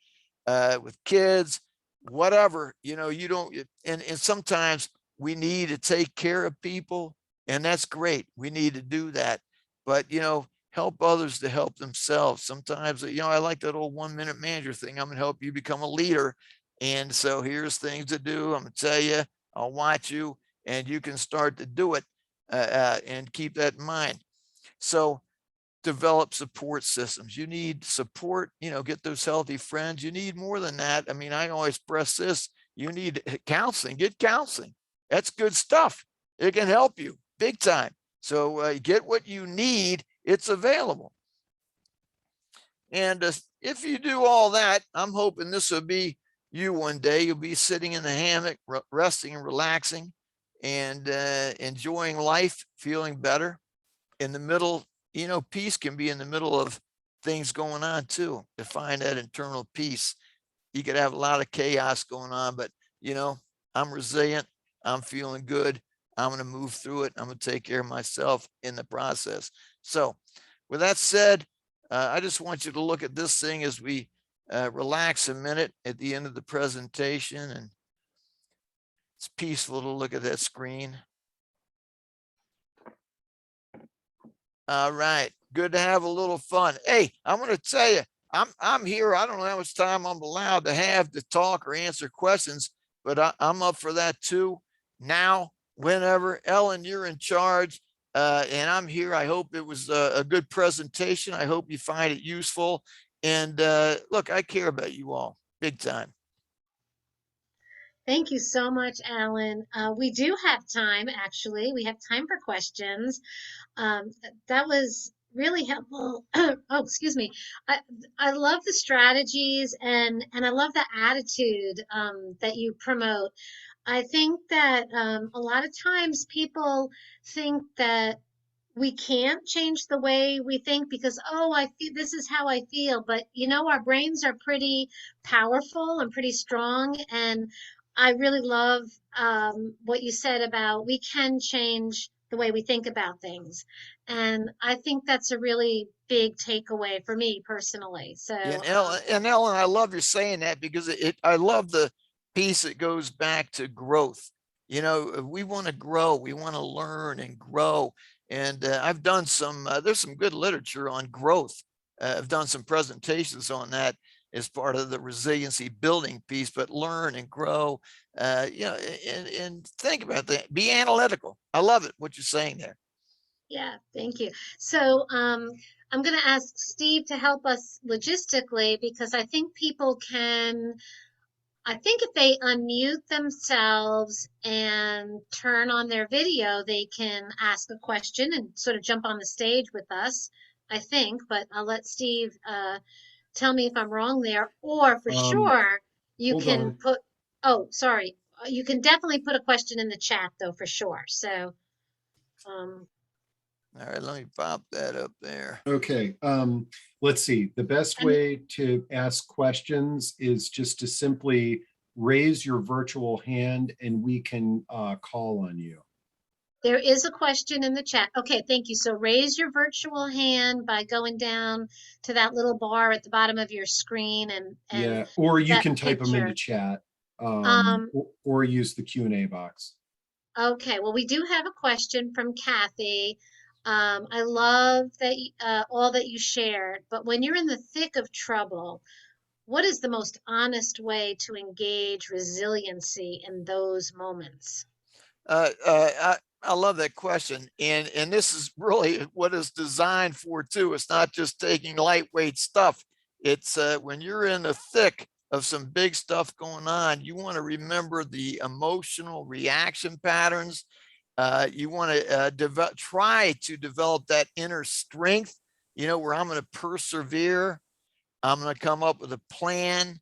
with kids, whatever, you don't, and sometimes we need to take care of people, and that's great. We need to do that. But, help others to help themselves. Sometimes, I like that old 1-minute manager thing. I'm going to help you become a leader. And so here's things to do. I'm going to tell you, I'll watch you, and you can start to do it, and keep that in mind. So develop support systems. You need support, get those healthy friends. You need more than that. I mean, I always press this. You need counseling, get counseling. That's good stuff. It can help you big time. So get what you need. It's available. And if you do all that, I'm hoping this will be you one day. You'll be sitting in the hammock, resting and relaxing and enjoying life, feeling better. In the middle, peace can be in the middle of things going on too. To find that internal peace, you could have a lot of chaos going on, but I'm resilient. I'm feeling good. I'm going to move through it. I'm going to take care of myself in the process. So with that said, I just want you to look at this thing as we relax a minute at the end of the presentation. And it's peaceful to look at that screen. All right. Good to have a little fun. Hey, I'm going to tell you, I'm here. I don't know how much time I'm allowed to have to talk or answer questions, but I'm up for that too. Now, whenever. Ellen, you're in charge, and I'm here. I hope it was a good presentation. I hope you find it useful. And look, I care about you all big time. Thank you so much, Alan. We do have time, actually. We have time for questions. That was really helpful. Oh, excuse me. I love the strategies and I love the attitude that you promote. I think that a lot of times people think that we can't change the way we think because, oh, I feel this is how I feel. But our brains are pretty powerful and pretty strong. And I really love what you said about we can change the way we think about things. And I think that's a really big takeaway for me personally. So, Ellen, I love you saying that because I love the piece that goes back to growth. We want to grow, we want to learn and grow. And I've done there's some good literature on growth. I've done some presentations on that as part of the resiliency building piece, but learn and grow, and think about that. Be analytical. I love it, what you're saying there. yeah, thank you. So, I'm going to ask Steve to help us logistically because I think if they unmute themselves and turn on their video, they can ask a question and sort of jump on the stage with us, I think, but I'll let Steve tell me if I'm wrong there. Or for Um, sure, you hold can on. put, oh, sorry. You can definitely put a question in the chat though, for sure. So, um, All right, let me pop that up there. Okay, let's see. The best and way to ask questions is just to simply raise your virtual hand and we can call on you. there is a question in the chat. Okay, thank you. So raise your virtual hand by going down to that little bar at the bottom of your screen and Yeah, or you that can type them in the picture. chat, Um, or use the Q&A box. okay, well, we do have a question from Kathy. I love that all that you shared, but when you're in the thick of trouble, what is the most honest way to engage resiliency in those moments? I love that question, and this is really what it's designed for too. It's not just taking lightweight stuff. It's when you're in the thick of some big stuff going on, you want to remember the emotional reaction patterns. You want to try to develop that inner strength. Where I'm going to persevere. I'm going to come up with a plan.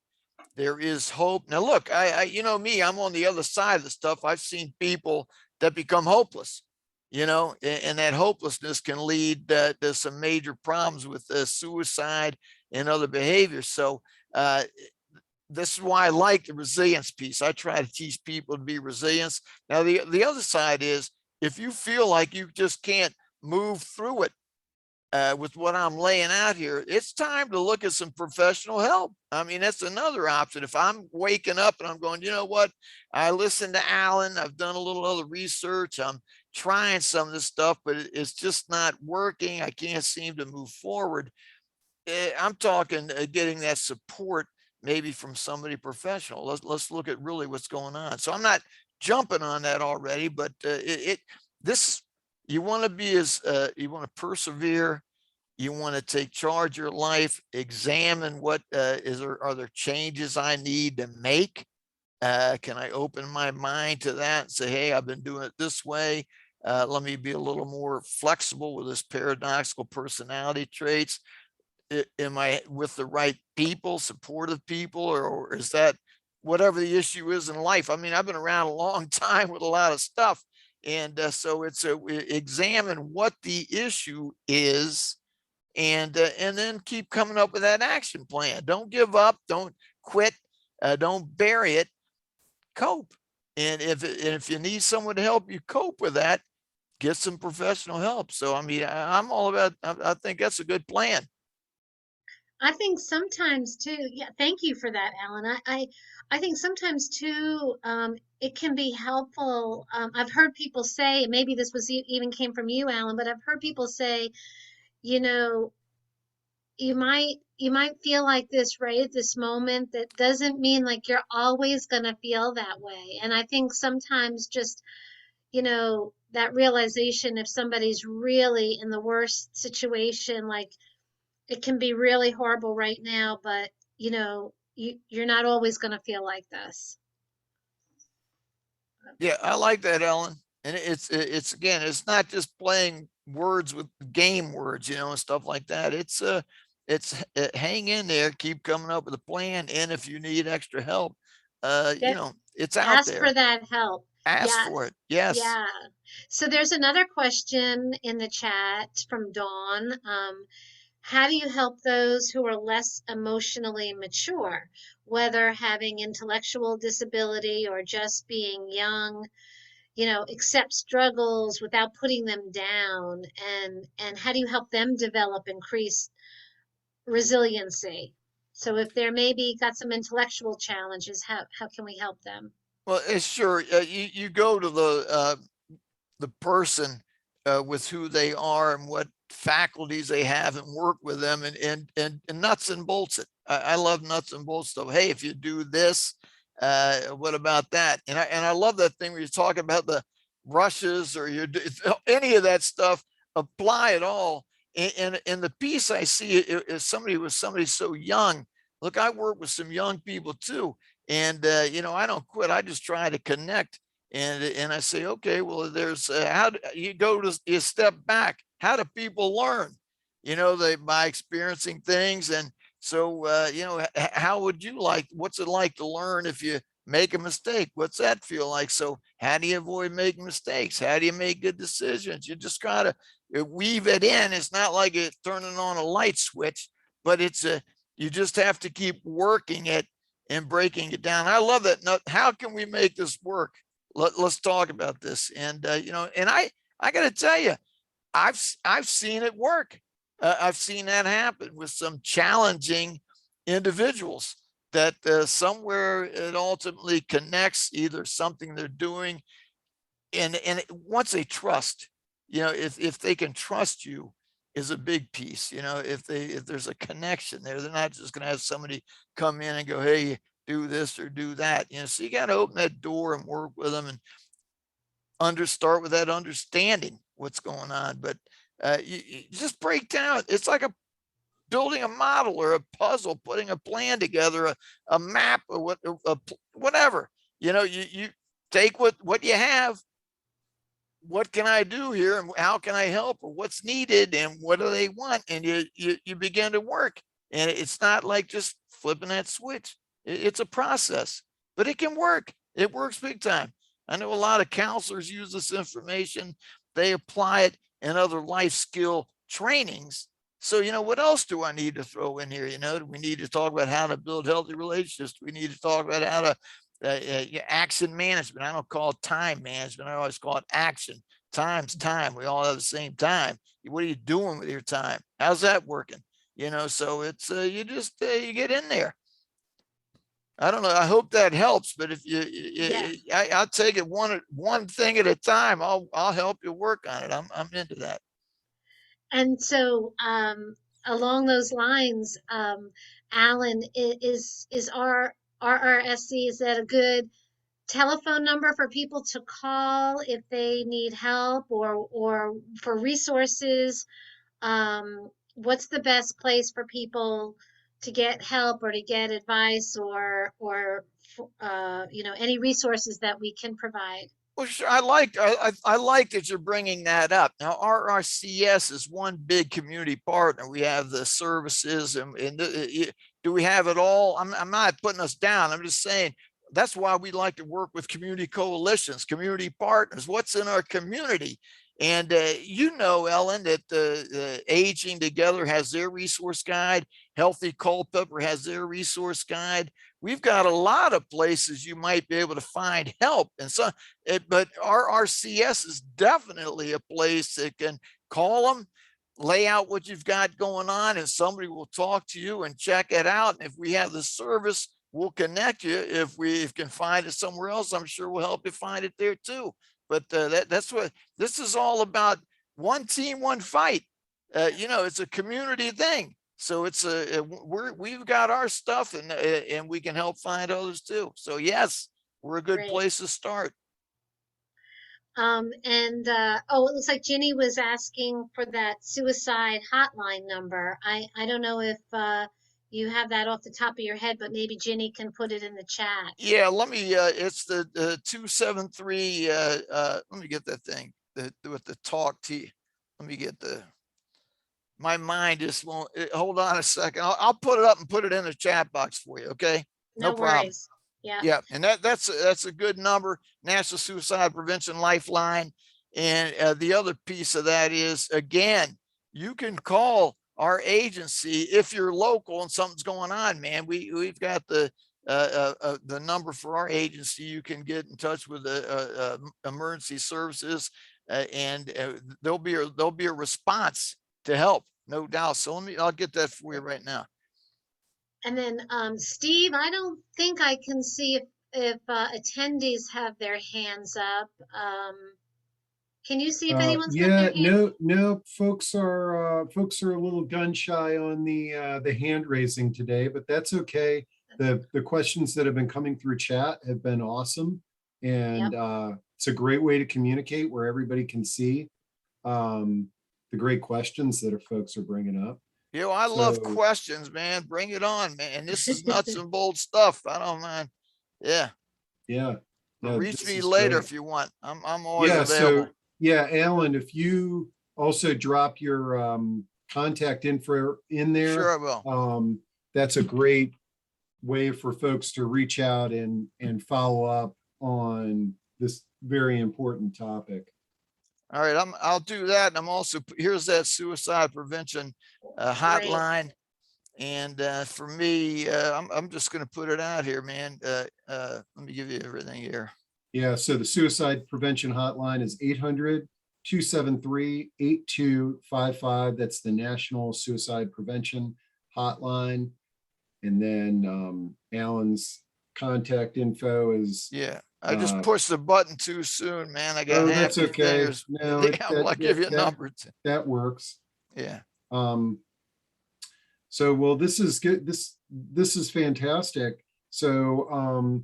There is hope. Now, look, me, I'm on the other side of the stuff. I've seen people that become hopeless, and that hopelessness can lead to some major problems with suicide and other behaviors. So, this is why I like the resilience piece. I try to teach people to be resilient. Now, the other side is if you feel like you just can't move through it, with what I'm laying out here, it's time to look at some professional help. I mean, that's another option. If I'm waking up and I'm going, you know what? I listened to Alan. I've done a little other research. I'm trying some of this stuff, but it's just not working. I can't seem to move forward. I'm talking getting that support maybe from somebody professional. Let's look at really what's going on. So I'm not jumping on that already, but this you want to be you want to persevere. You want to take charge of your life, examine what are there changes I need to make? Can I open my mind to that and say, hey, I've been doing it this way. Let me be a little more flexible with this paradoxical personality traits. Am I with the right people, supportive people, or is that whatever the issue is in life? I mean, I've been around a long time with a lot of stuff. And so it's examine what the issue is and then keep coming up with that action plan. Don't give up. Don't quit. Don't bury it. Cope. And if you need someone to help you cope with that, get some professional help. So I mean, I'm all about. I think that's a good plan. I think sometimes too, yeah, thank you for that, Alan. I think sometimes too, it can be helpful. I've heard people say, maybe this was even came from you, Alan, but I've heard people say, you know, you might feel like this right at this moment. That doesn't mean like you're always gonna feel that way. And I think sometimes just, that realization if somebody's really in the worst situation, like it can be really horrible right now, but you're not always going to feel like this. Yeah, I like that, Ellen. And it's again, it's not just playing words with game words, and stuff like that. It's hang in there, keep coming up with a plan, and if you need extra help, Get it's out Ask for there. that help. Ask Yes. for it. Yes. Yeah. So there's another question in the chat from Dawn. How do you help those who are less emotionally mature, whether having intellectual disability or just being young, accept struggles without putting them down? And how do you help them develop increased resiliency? So if they're maybe got some intellectual challenges, how can we help them? Well, it's sure you go to the person with who they are and what faculties they have and work with them and nuts and bolts it. I love nuts and bolts stuff. Hey, if you do this, what about that? And I love that thing where you talk about the brushes or any of that stuff. Apply it all. And the piece I see is somebody so young. Look, I work with some young people too, and I don't quit. I just try to connect and I say, okay, well, there's how do you you step back. How do people learn? They by experiencing things. And so, how would you like? What's it like to learn if you make a mistake? What's that feel like? So, how do you avoid making mistakes? How do you make good decisions? You just gotta weave it in. It's not like it's turning on a light switch, but you just have to keep working it and breaking it down. I love that. Now, how can we make this work? Let's talk about this. And and I got to tell you, I've seen it work. I've seen that happen with some challenging individuals that somewhere it ultimately connects either something they're doing once they trust, if they can trust you is a big piece. If there's a connection there, they're not just going to have somebody come in and go, hey, do this or do that. So you got to open that door and work with them and start with that understanding what's going on. But you just break down. It's like building a model or a puzzle, putting a plan together, a map or whatever. You take what you have. What can I do here and how can I help, or what's needed and what do they want? And you begin to work. And it's not like just flipping that switch. It's a process, but it can work. It works big time. I know a lot of counselors use this information. They apply it in other life skill trainings. So, what else do I need to throw in here? Do we need to talk about how to build healthy relationships? Do we need to talk about how to action management? I don't call it time management. I always call it action. Time's time. We all have the same time. What are you doing with your time? How's that working? So it's you just you get in there. I don't know. I hope that helps. But if Yes. I'll take it one thing at a time. I'll help you work on it. I'm into that. And so, along those lines, Alan, is our RRSC, is that a good telephone number for people to call if they need help or for resources? What's the best place for people to get help or to get advice or any resources that we can provide? Well, sure. I like that you're bringing that up. Now, RRCS is one big community partner. We have the services and do we have it all? I'm not putting us down. I'm just saying that's why we like to work with community coalitions, community partners. What's in our community? And Ellen, that the Aging Together has their resource guide. Healthy Culpeper has their resource guide. We've got a lot of places you might be able to find help. And so, but RRCS is definitely a place that can call them, lay out what you've got going on, and somebody will talk to you and check it out. And if we have the service, we'll connect you. If we can find it somewhere else, I'm sure we'll help you find it there too. But that's what this is all about. One team, one fight. It's a community thing. So it's we've got our stuff and we can help find others too. So yes, we're a good Great. place to start. It looks like Ginny was asking for that suicide hotline number. I don't know if you have that off the top of your head, but maybe Ginny can put it in the chat. Yeah, let me it's the 273 let me get that thing with the talk T. Let me get my mind just won't hold on a second. I'll put it up and put it in the chat box for you. Okay. No No problem. worries. Yeah. Yeah, and that's a good number. National Suicide Prevention Lifeline. And the other piece of that is, again, you can call our agency if you're local and something's going on, man. We've got the number for our agency. You can get in touch with the emergency services, and there'll be a response to help, no doubt. So I'll get that for you right now. And then, Steve, I don't think I can see if attendees have their hands up. Can you see if anyone's got their hand? No, folks are a little gun shy on the hand raising today, but that's okay. The questions that have been coming through chat have been awesome, and it's a great way to communicate where everybody can see the great questions that folks are bringing up. You know, I love questions, man. Bring it on, man. This is nuts and bold stuff. I don't mind. Yeah. Yeah. No, reach me later if you want. I'm always available. So Alan, if you also drop your contact info in there, sure I will. That's a great way for folks to reach out and follow up on this very important topic. All right, I'll do that. And I'm also, here's that suicide prevention hotline. And for me, I'm just going to put it out here, man. Let me give you everything here. Yeah, so the suicide prevention hotline is 800-273-8255. That's the National Suicide Prevention Hotline. And then Alan's contact info is. Yeah, I just pushed the button too soon, man. I got that's okay. Fingers. No, I'll give you a number. That works. Yeah. So, well, this is good. This is fantastic. So,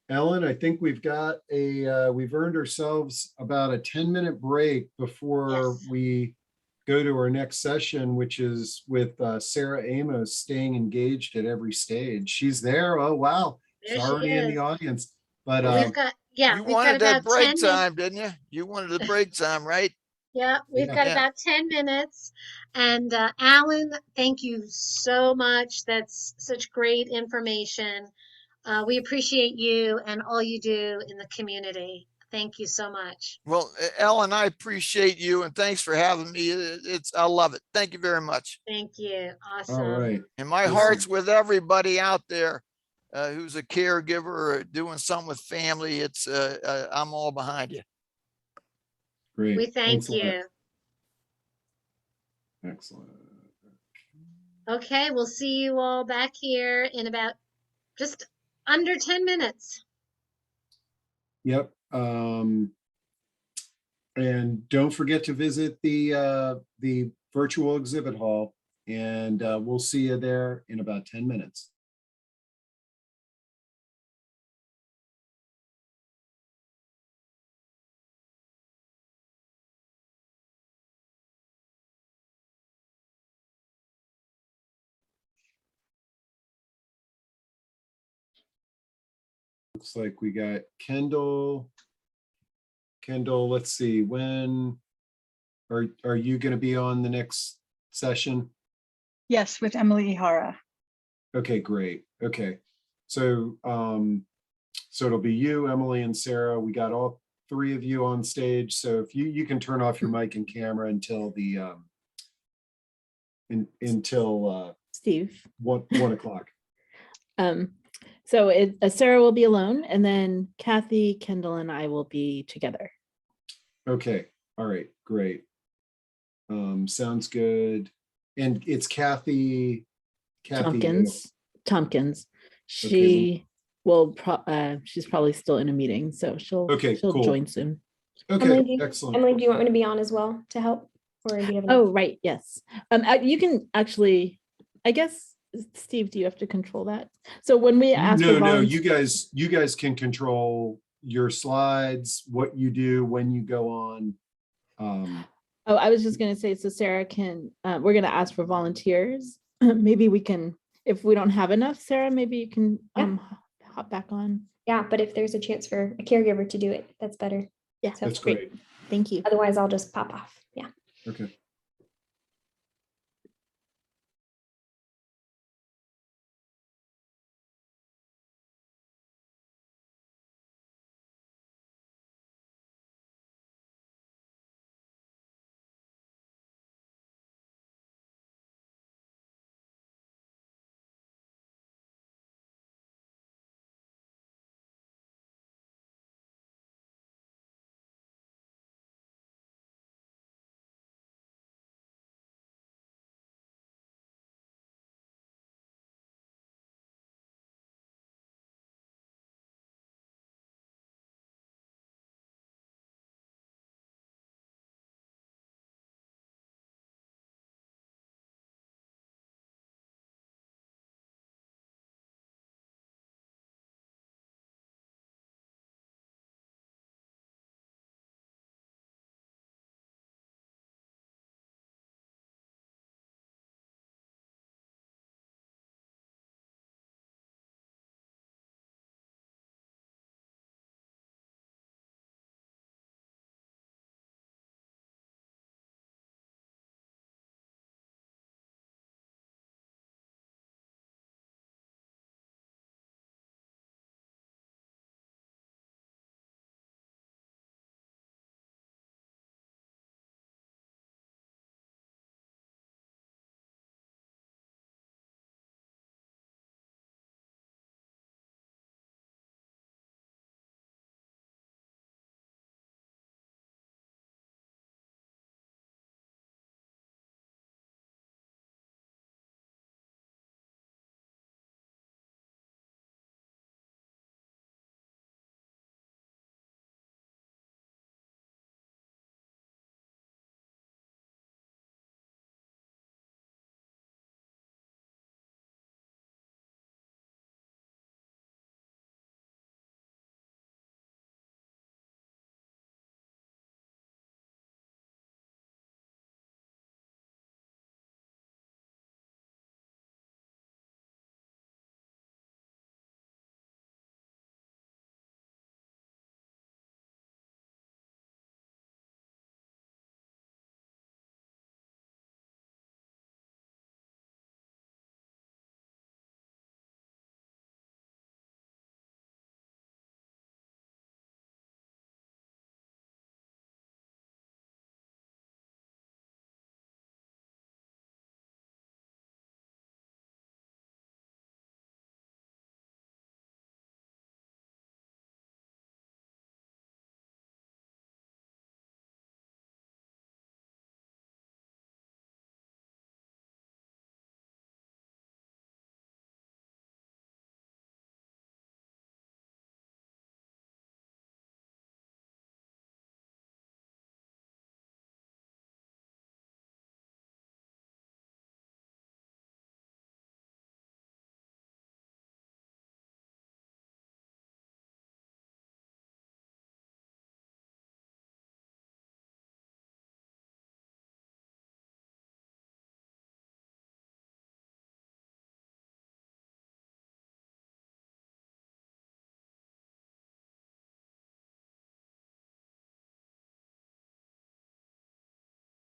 Ellen, I think we've got we've earned ourselves about a 10-minute break before we go to our next session, which is with Sarah Amos, staying engaged at every stage. She's there. Oh, wow. She's already in the audience. But we've got, you wanted that break time, didn't you? You wanted the break time, right? Yeah, we've got about 10 minutes. And Alan, thank you so much. That's such great information. We appreciate you and all you do in the community. Thank you so much. Well, Ellen, I appreciate you and thanks for having me. I love it. Thank you very much. Thank you. Awesome. All right. And my heart's with everybody out there who's a caregiver or doing something with family. It's I'm all behind you. Great. We thank you. Excellent. Okay, we'll see you all back here in about just under 10 minutes. Yep. And don't forget to visit the virtual exhibit hall, and we'll see you there in about 10 minutes. Looks like we got Kendall. Kendall, let's see, when are you going to be on the next session? Yes, with Emily Ihara. Okay, great. Okay. So so it'll be you, Emily, and Sarah. We got all three of you on stage. So if you can turn off your mic and camera until the Steve 1 o'clock. So Sarah will be alone, and then Kathy, Kendall, and I will be together. Okay. All right. Great. Sounds good. And it's Kathy Tompkins. She will. She's probably still in a meeting, so she'll cool. join soon. Okay. Excellent. Emily, do you want me to be on as well to help, or do you have? Oh, right. Yes. You can actually. I guess. Steve, do you have to control that? So when we ask no, you guys can control your slides, what you do when you go on. Oh, I was just going to say, so Sarah can, we're going to ask for volunteers. Maybe we can, if we don't have enough, Sarah, maybe you can hop back on. Yeah, but if there's a chance for a caregiver to do it, that's better. Yeah, So that's great. Thank you. Otherwise, I'll just pop off. Yeah. Okay.